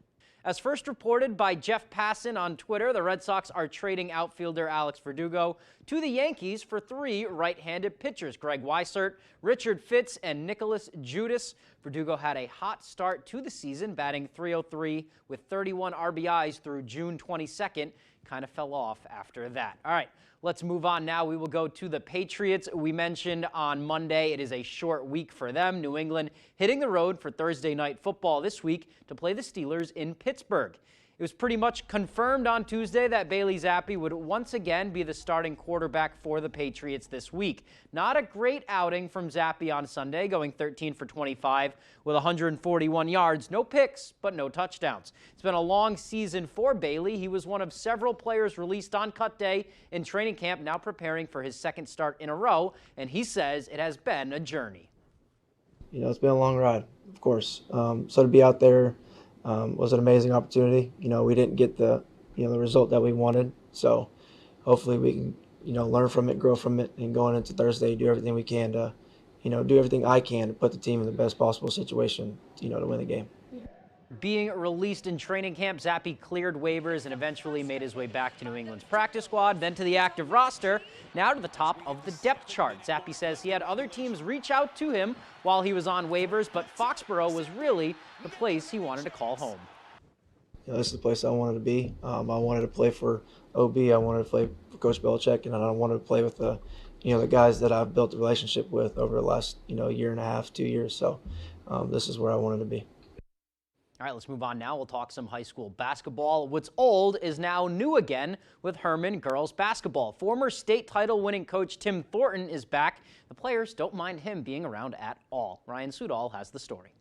As first reported by Jeff Passan on Twitter, the Red Sox are trading outfielder Alex Verdugo to the Yankees for 3 right-handed pitchers, Greg Weissert, Richard Fitz, and Nicholas Judas. Verdugo had a hot start to the season, batting .303 with 31 RBIs through June 22nd. Kind of fell off after that. All right, let's move on now. We will go to the Patriots. We mentioned on Monday it is a short week for them. New England hitting the road for Thursday night football this week to play the Steelers in Pittsburgh. It was pretty much confirmed on Tuesday that Bailey Zappi would once again be the starting quarterback for the Patriots this week. Not a great outing from Zappi on Sunday, going 13 for 25 with 141 yards. No picks, but no touchdowns. It's been a long season for Bailey. He was one of several players released on cut day in training camp, now preparing for his second start in a row, and he says it has been a journey. You know, it's been a long ride, of course. So to be out there was an amazing opportunity. You know, we didn't get the result that we wanted. So hopefully we can, learn from it, grow from it, and going into Thursday, do everything we can to, do everything I can to put the team in the best possible situation, to win the game. Being released in training camp, Zappi cleared waivers and eventually made his way back to New England's practice squad, then to the active roster, now to the top of the depth chart. Zappi says he had other teams reach out to him while he was on waivers, but Foxborough was really the place he wanted to call home. This is the place I wanted to be. I wanted to play for OB. I wanted to play for Coach Belichick, and I wanted to play with the guys that I've built a relationship with over the last, year and a half, 2 years. So this is where I wanted to be. All right, let's move on now. We'll talk some high school basketball. What's old is now new again with Herman girls basketball. Former state title winning coach Tim Thornton is back. The players don't mind him being around at all. Ryan Sudol has the story.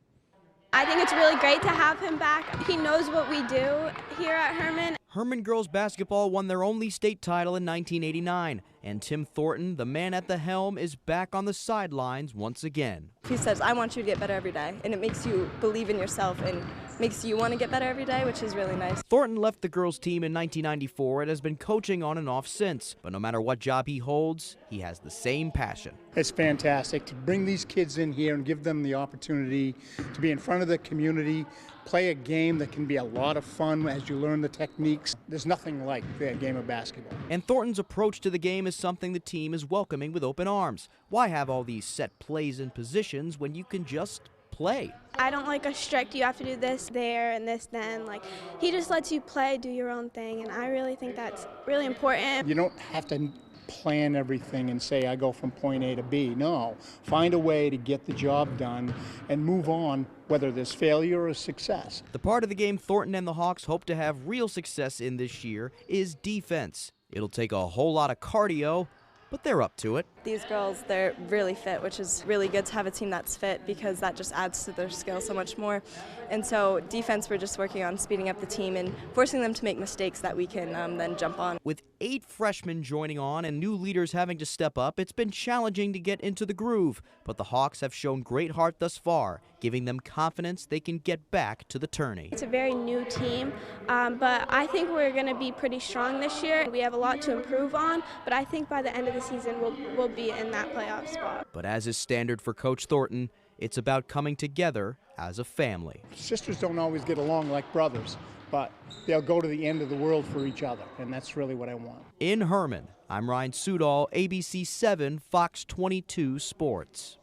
I think it's really great to have him back. He knows what we do here at Herman. Herman girls basketball won their only state title in 1989, and Tim Thornton, the man at the helm, is back on the sidelines once again. He says, I want you to get better every day, and it makes you believe in yourself and makes you want to get better every day, which is really nice. Thornton left the girls team in 1994 and has been coaching on and off since, but no matter what job he holds, he has the same passion. It's fantastic to bring these kids in here and give them the opportunity to be in front of the community, play a game that can be a lot of fun as you learn the techniques. There's nothing like the game of basketball. And Thornton's approach to the game is something the team is welcoming with open arms. Why have all these set plays and positions when you can just play? I don't like a strict, you have to do this there and this then. Like, he just lets you play, do your own thing, and I really think that's really important. You don't have to plan everything and say, I go from point A to B. No, find a way to get the job done and move on, whether there's failure or success. The part of the game Thornton and the Hawks hope to have real success in this year is defense. It'll take a whole lot of cardio, but they're up to it. These girls, they're really fit, which is really good to have a team that's fit because that just adds to their skill so much more. And so defense, we're just working on speeding up the team and forcing them to make mistakes that we can then jump on. With 8 freshmen joining on and new leaders having to step up, it's been challenging to get into the groove. But the Hawks have shown great heart thus far, giving them confidence they can get back to the tourney. It's a very new team, but I think we're going to be pretty strong this year. We have a lot to improve on, but I think by the end of the season we'll be in that playoff spot. But as is standard for Coach Thornton, it's about coming together as a family. Sisters don't always get along like brothers, but they'll go to the end of the world for each other, and that's really what I want. In Herman, I'm Ryan Sudol, ABC 7, Fox 22 Sports.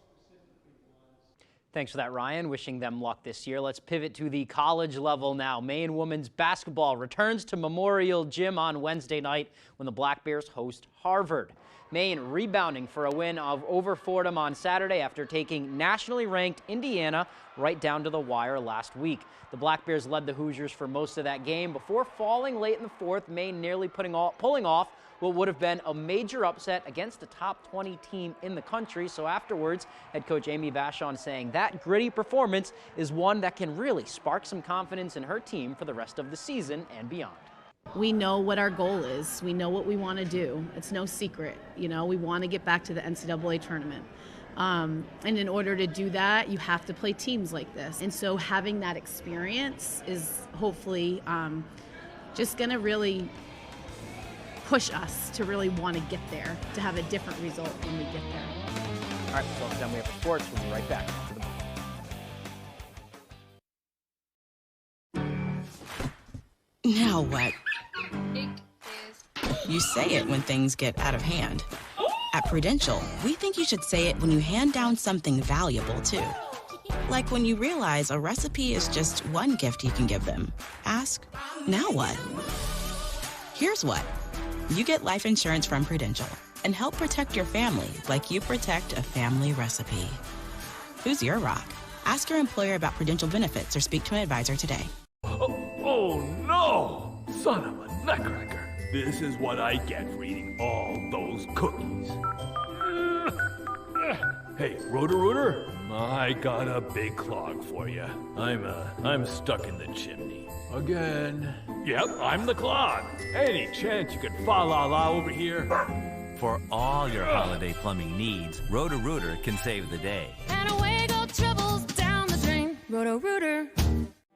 Thanks for that, Ryan. Wishing them luck this year. Let's pivot to the college level now. Maine women's basketball returns to Memorial Gym on Wednesday night when the Black Bears host Harvard. Maine rebounding for a win over Fordham on Saturday after taking nationally ranked Indiana right down to the wire last week. The Black Bears led the Hoosiers for most of that game before falling late in the fourth, Maine nearly pulling off what would have been a major upset against a top 20 team in the country. So afterwards, head coach Amy Vachon saying that gritty performance is one that can really spark some confidence in her team for the rest of the season and beyond. We know what our goal is. We know what we want to do. It's no secret. You know, we want to get back to the NCAA tournament. And in order to do that, you have to play teams like this. And so having that experience is hopefully just going to really push us to really want to get there, to have a different result when we get there. All right, so that's the time we have for sports. We'll be right back after the break. Now what? You say it when things get out of hand. At Prudential, we think you should say it when you hand down something valuable, too. Like when you realize a recipe is just one gift you can give them. Ask, now what? Here's what. You get life insurance from Prudential and help protect your family like you protect a family recipe. Who's your rock? Ask your employer about Prudential benefits or speak to an advisor today. Oh no! Son of a nutcracker. This is what I get for eating all those cookies. Hey, Rotor, I got a big clog for you. I'm stuck in the chimney. Again. Yep, I'm the clog. Any chance you could fa-la-la over here? For all your holiday plumbing needs, Roto-Rooter can save the day. And away go troubles down the drain. Roto-Rooter.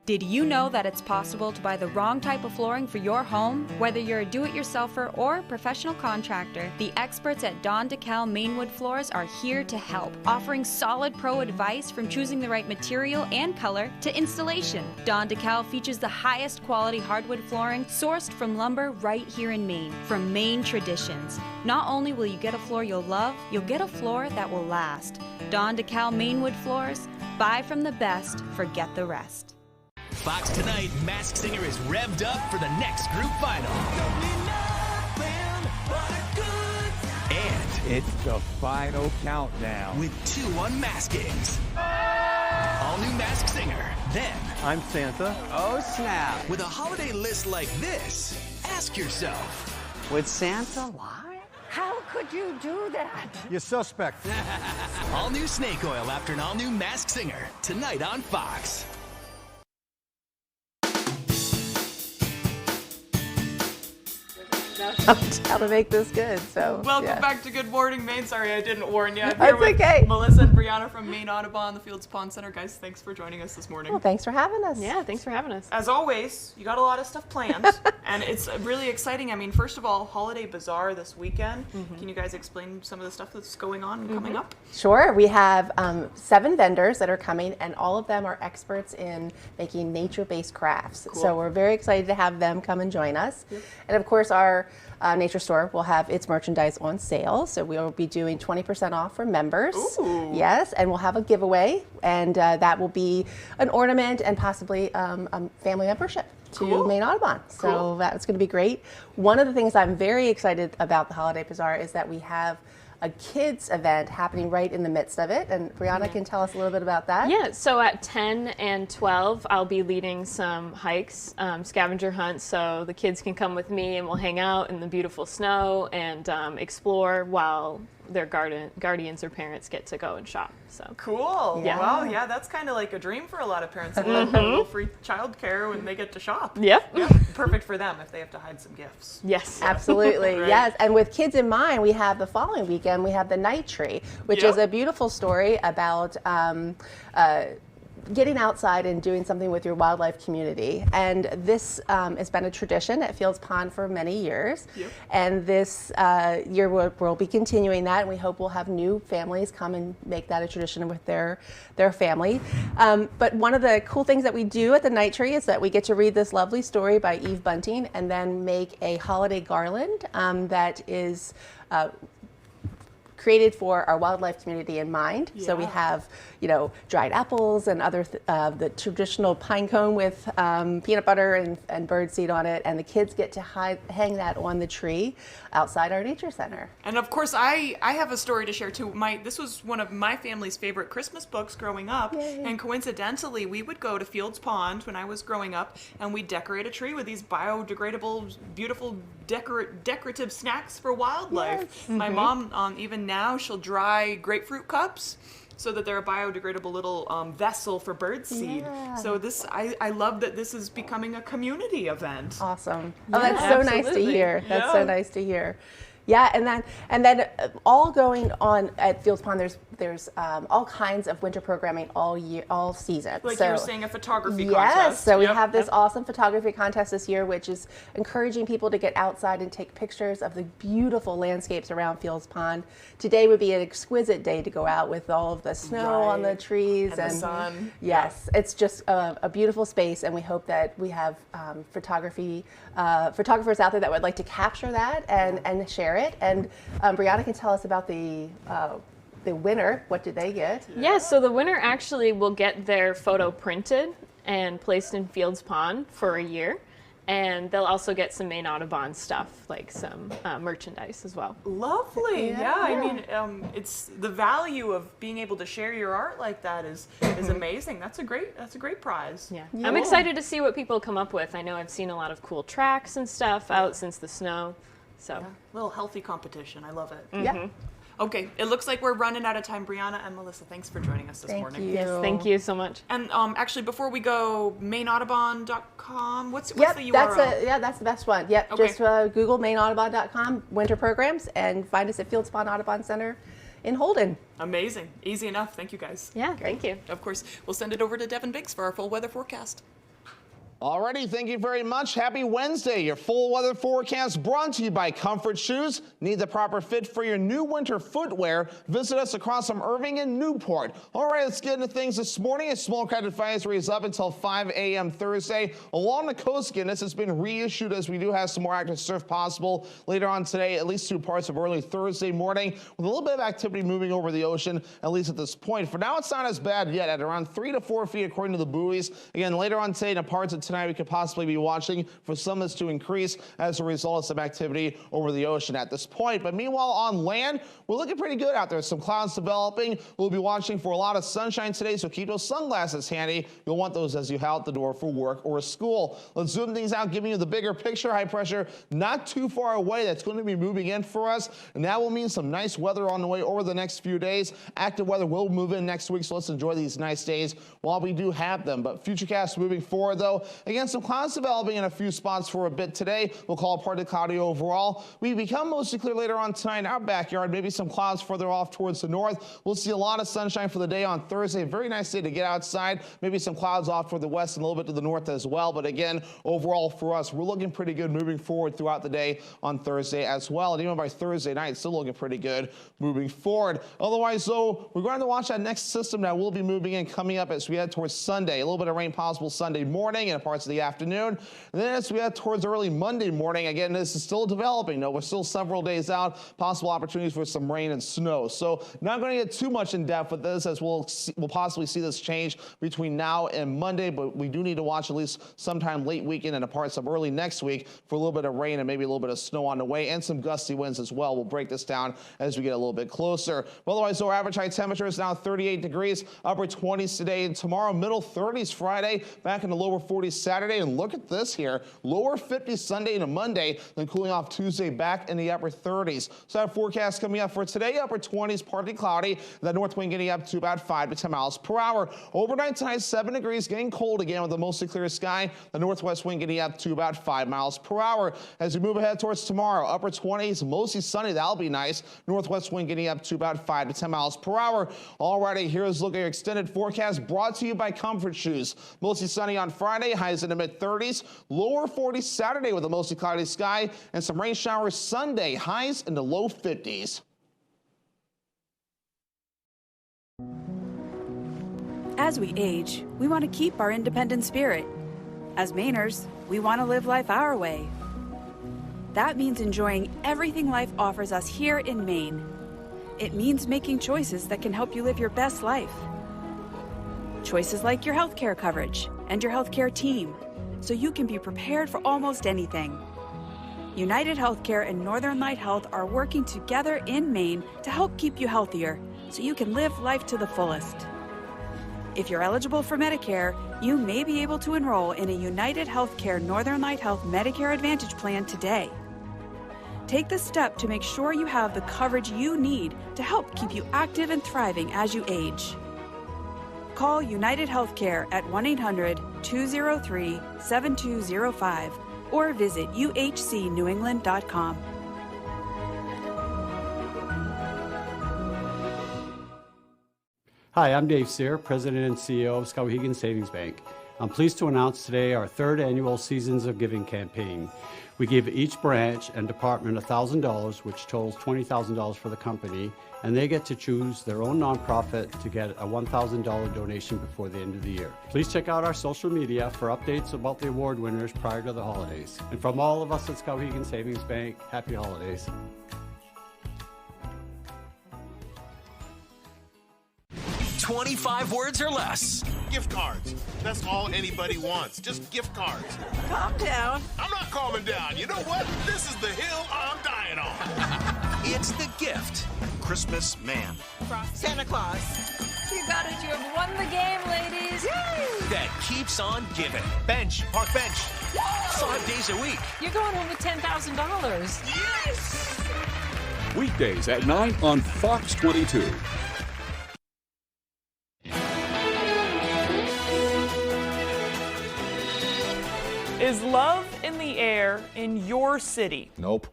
Did you know that it's possible to buy the wrong type of flooring for your home? Whether you're a do-it-yourselfer or professional contractor, the experts at Don DeKalb Mainwood Floors are here to help, offering solid pro advice from choosing the right material and color to installation. Don DeKalb features the highest quality hardwood flooring sourced from lumber right here in Maine, from Maine traditions. Not only will you get a floor you'll love, you'll get a floor that will last. Don DeKalb Mainwood Floors, buy from the best, forget the rest. Fox Tonight, Masked Singer is revved up for the next group final. And it's the final countdown with 2 unmaskings. All new Masked Singer. Then I'm Santa. Oh snap. With a holiday list like this, ask yourself, would Santa lie? How could you do that? You're suspect. All new Snake Oil after an all new Masked Singer. Tonight on Fox. How to make this good. So welcome back to Good Morning Maine. Sorry I didn't warn you. I'm That's here with okay. Melissa and Brianna from Maine Audubon, the Fields Pond Center. Guys, thanks for joining us this morning. Well, thanks for having us. Yeah, thanks for having us. As always, you got a lot of stuff planned, and it's really exciting. I mean, first of all, Holiday Bazaar this weekend. Can you guys explain some of the stuff that's going on and coming up? Sure. We have 7 vendors that are coming, and all of them are experts in making nature-based crafts. Cool. So we're very excited to have them come and join us. Yep. And of course, our nature store will have its merchandise on sale. So we will be doing 20% off for members. Ooh. Yes, and we'll have a giveaway, and that will be an ornament and possibly a family membership to Maine Audubon. So that's going to be great. One of the things I'm very excited about the Holiday Bazaar is that we have a kids event happening right in the midst of it, and Brianna can tell us a little bit about that. Yeah, so at 10 and 12, I'll be leading some hikes, scavenger hunts, so the kids can come with me and we'll hang out in the beautiful snow and explore while their guardians or parents get to go and shop. So cool. Yeah. Wow. Yeah, that's kind of like a dream for a lot of parents. A little free childcare when they get to shop. Yep. Yeah, perfect for them if they have to hide some gifts. Yes. Absolutely. Right. Yes. And with kids in mind, we have the following weekend, we have the Night Tree, which is a beautiful story about getting outside and doing something with your wildlife community. And this has been a tradition at Fields Pond for many years. Yep. And this year we'll be continuing that, and we hope we'll have new families come and make that a tradition with their family. But one of the cool things that we do at the Night Tree is that we get to read this lovely story by Eve Bunting and then make a holiday garland that is created for our wildlife community in mind. So we have, dried apples and other the traditional pine cone with peanut butter and birdseed on it, and the kids get to hang that on the tree outside our nature center. And of course, I have a story to share too. This was one of my family's favorite Christmas books growing up. Yay. And coincidentally, we would go to Fields Pond when I was growing up, and we'd decorate a tree with these biodegradable, beautiful decorative snacks for wildlife. Yes. My mom, even now, she'll dry grapefruit cups so that they're a biodegradable little vessel for birdseed. Yeah. So I love that this is becoming a community event. Awesome. Yeah, Oh, that's so nice to absolutely. hear. That's so Yeah. nice to hear. Yeah, and then all going on at Fields Pond. There's all kinds of winter programming all season. Like so, you were saying, a photography yes, contest. so we Yep. have this awesome photography contest this year, which is encouraging people to get outside and take pictures of the beautiful landscapes around Fields Pond. Today would be an exquisite day to go out with all of the snow on the trees And the sun. Yes, it's just a beautiful space, and we hope that we have photographers out there that would like to capture that and share it. And Brianna can tell us about the winner. What did they get? Yeah, so the winner actually will get their photo printed and placed in Fields Pond for a year. And they'll also get some Maine Audubon stuff, like some merchandise as well. Lovely. Yeah. I mean, it's the value of being able to share your art like that is amazing. That's a great prize. Yeah. I'm excited to see what people come up with. I know I've seen a lot of cool tracks and stuff out since the snow. So a little healthy competition. I love it. Yeah. Okay, it looks like we're running out of time. Brianna and Melissa, thanks for joining us this Thank morning. you. Yes, thank you so much. And actually, before we go, MaineAudubon.com. What's the URL? That's the best one. Yep, Okay. just Google MaineAudubon.com winter programs and find us at Fields Pond Audubon Center in Holden. Amazing. Easy enough. Thank you, guys. Yeah, thank you. Of course, we'll send it over to Devin Biggs for our full weather forecast. Alrighty, thank you very much. Happy Wednesday. Your full weather forecast brought to you by Comfort Shoes. Need the proper fit for your new winter footwear? Visit us across from Irving and Newport. All right, let's get into things this morning. A small craft advisory is up until 5 a.m. Thursday. Along the coast, Guinness has been reissued as we do have some more active surf possible later on today, at least 2 parts of early Thursday morning, with a little bit of activity moving over the ocean, at least at this point. For now, it's not as bad yet, at around 3 to 4 feet according to the buoys. Again, later on today, in parts of tonight, we could possibly be watching for some of this to increase as a result of some activity over the ocean at this point. But meanwhile, on land, we're looking pretty good out there. Some clouds developing. We'll be watching for a lot of sunshine today, so keep those sunglasses handy. You'll want those as you head out the door for work or school. Let's zoom things out, giving you the bigger picture. High pressure not too far away. That's going to be moving in for us, and that will mean some nice weather on the way over the next few days. Active weather will move in next week, so let's enjoy these nice days while we do have them. But futurecast moving forward, though, again, some clouds developing in a few spots for a bit today. We'll call it partly cloudy overall. We become mostly clear later on tonight in our backyard. Maybe some clouds further off towards the north. We'll see a lot of sunshine for the day on Thursday. Very nice day to get outside. Maybe some clouds off toward the west and a little bit to the north as well. But again, overall for us, we're looking pretty good moving forward throughout the day on Thursday as well. And even by Thursday night, still looking pretty good moving forward. Otherwise, though, we're going to watch that next system that will be moving in coming up as we head towards Sunday. A little bit of rain possible Sunday morning and parts of the afternoon. And then as we head towards early Monday morning, again, this is still developing. No, we're still several days out. Possible opportunities for some rain and snow. So not going to get too much in depth with this, as we'll possibly see this change between now and Monday. But we do need to watch at least sometime late weekend and parts of early next week for a little bit of rain and maybe a little bit of snow on the way, and some gusty winds as well. We'll break this down as we get a little bit closer. But otherwise, our average high temperature is now 38 degrees, upper 20s today and tomorrow, middle 30s Friday, back in the lower 40s Saturday. And look at this here, lower 50s Sunday and Monday, then cooling off Tuesday back in the upper 30s. So that forecast coming up for today, upper 20s, partly cloudy, the north wind getting up to about 5 to 10 miles per hour. Overnight tonight, 7 degrees, getting cold again with a mostly clear sky. The northwest wind getting up to about 5 miles per hour. As we move ahead towards tomorrow, upper 20s, mostly sunny, that'll be nice. Northwest wind getting up to about 5 to 10 miles per hour. Alrighty, here's a look at your extended forecast brought to you by Comfort Shoes. Mostly sunny on Friday, highs in the mid 30s, lower 40s Saturday with a mostly cloudy sky, and some rain showers Sunday, highs in the low 50s. As we age, we want to keep our independent spirit. As Mainers, we want to live life our way. That means enjoying everything life offers us here in Maine. It means making choices that can help you live your best life. Choices like your healthcare coverage and your healthcare team, so you can be prepared for almost anything. United Healthcare and Northern Light Health are working together in Maine to help keep you healthier, so you can live life to the fullest. If you're eligible for Medicare, you may be able to enroll in a United Healthcare Northern Light Health Medicare Advantage plan today. Take the step to make sure you have the coverage you need to help keep you active and thriving as you age. Call United Healthcare at 1-800-203-7205 or visit uhcnewengland.com. Hi, I'm Dave Sear, President and CEO of Skowhegan Savings Bank. I'm pleased to announce today our third annual Seasons of Giving campaign. We give each branch and department $1,000, which totals $20,000 for the company, and they get to choose their own nonprofit to get a $1,000 donation before the end of the year. Please check out our social media for updates about the award winners prior to the holidays. And from all of us at Skowhegan Savings Bank, happy holidays. 25 words or less. Gift cards. That's all anybody wants. Just gift cards. Calm down. I'm not calming down. You know what? This is the hill I'm dying on. It's the gift. Christmas man. Santa Claus. You got it. You have won the game, ladies. Yay! That keeps on giving. Bench. Park bench. Whoa! 5 days a week. You're going home with $10,000. Yes! Weekdays at 9 on Fox 22. Is love in the air in your city? Nope.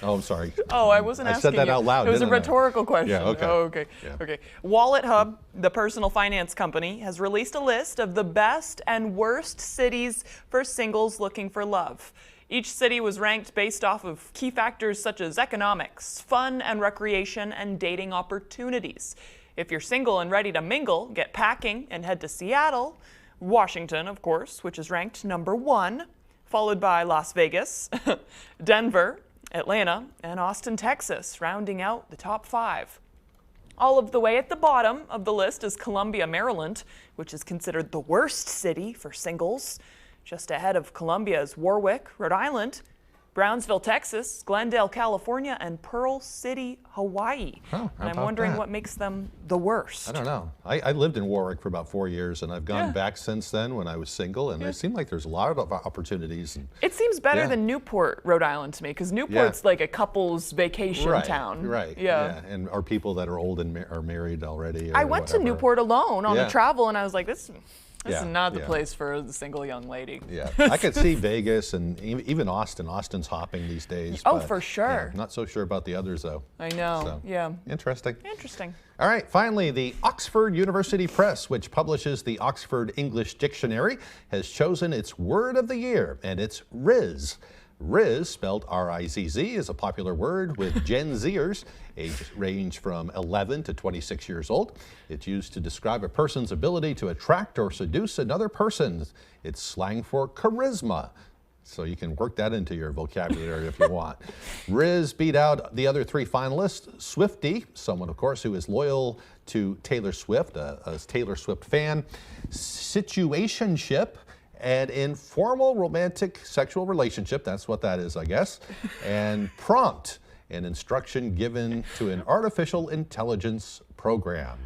Oh, I'm sorry. Oh, I wasn't asking I said that you. out loud. It was a didn't I? rhetorical question. Yeah, okay. Oh, okay. Yeah. Okay. Wallet Hub, the personal finance company, has released a list of the best and worst cities for singles looking for love. Each city was ranked based off of key factors such as economics, fun and recreation, and dating opportunities. If you're single and ready to mingle, get packing and head to Seattle. Washington, of course, which is ranked number 1, followed by Las Vegas, Denver, Atlanta, and Austin, Texas, rounding out the top 5. All of the way at the bottom of the list is Columbia, Maryland, which is considered the worst city for singles. Just ahead of Columbia is Warwick, Rhode Island, Brownsville, Texas, Glendale, California, and Pearl City, Hawaii. Oh, and I'm wondering what makes them the worst. I don't know. I lived in Warwick for about 4 years, and I've gone back since then when I was single, and it seemed like there's a lot of opportunities. And it seems better than Newport, Rhode Island to me, because Newport's like a couple's vacation town. Right. Yeah. And are people that are old and are married already? Or I went to Newport alone on a travel, and I was like, this is not the place for the single young lady. Yeah, I could see Vegas and even Austin. Austin's hopping these days. Oh, but, for sure. Yeah, not so sure about the others, though. I know, So, yeah. Interesting. Interesting. All right, finally, the Oxford University Press, which publishes the Oxford English Dictionary, has chosen its word of the year, and it's Rizz. Rizz, spelled R-I-Z-Z, is a popular word with Gen Zers, ages range from 11 to 26 years old. It's used to describe a person's ability to attract or seduce another person. It's slang for charisma. So you can work that into your vocabulary if you want. Rizz beat out the other 3 finalists. Swiftie, someone, of course, who is loyal to Taylor Swift, a Taylor Swift fan. Situationship, an informal romantic sexual relationship, that's what that is, I guess. And prompt, an instruction given to an artificial intelligence program.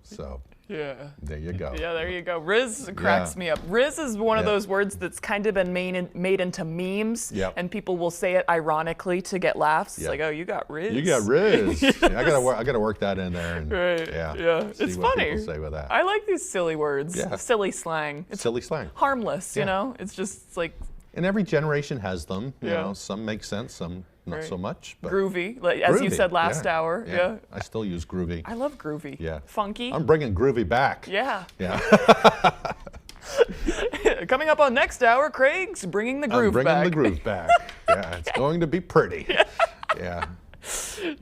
So yeah, there you go. Yeah, there you go. Rizz cracks me up. Rizz is one of those words that's kind of been made into memes, and people will say it ironically to get laughs. It's like, oh, you got Rizz. You got Rizz. Yes. I gotta work that in there. And, right. Yeah. See It's what funny. people say with that. I like these silly words. Yeah. Silly slang. It's silly slang. Harmless, you know? It's just like. And every generation has them. You know, some make sense, some not so much. But groovy, like as you said last hour. Yeah. I still use groovy. I love groovy. Yeah. Funky. I'm bringing groovy back. Yeah. Yeah. Coming up on next hour, Craig's bringing the groove back. I'm bringing the groove back. Yeah, it's going to be pretty. Yeah.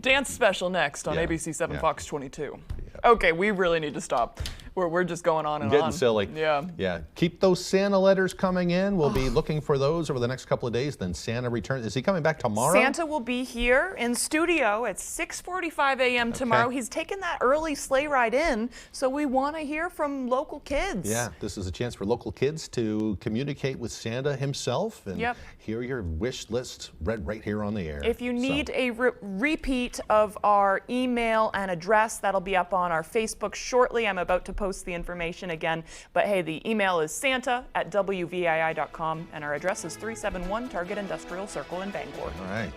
Dance special next on ABC 7 Fox 22. Okay, we really need to stop. We're just going on and on. Getting silly. Yeah. Yeah. Keep those Santa letters coming in. We'll be looking for those over the next couple of days. Then Santa returns. Is he coming back tomorrow? Santa will be here in studio at 6:45 a.m. tomorrow. He's taking that early sleigh ride in, so we want to hear from local kids. Yeah, this is a chance for local kids to communicate with Santa himself and hear your wish list read right here on the air. If you need a repeat of our email and address, that'll be up on our Facebook shortly. I'm about to post the information again, but hey, the email is santa@wvii.com and our address is 371 Target Industrial Circle in Bangor. All right.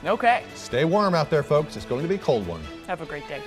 Okay. Stay warm out there, folks. It's going to be a cold one. Have a great day.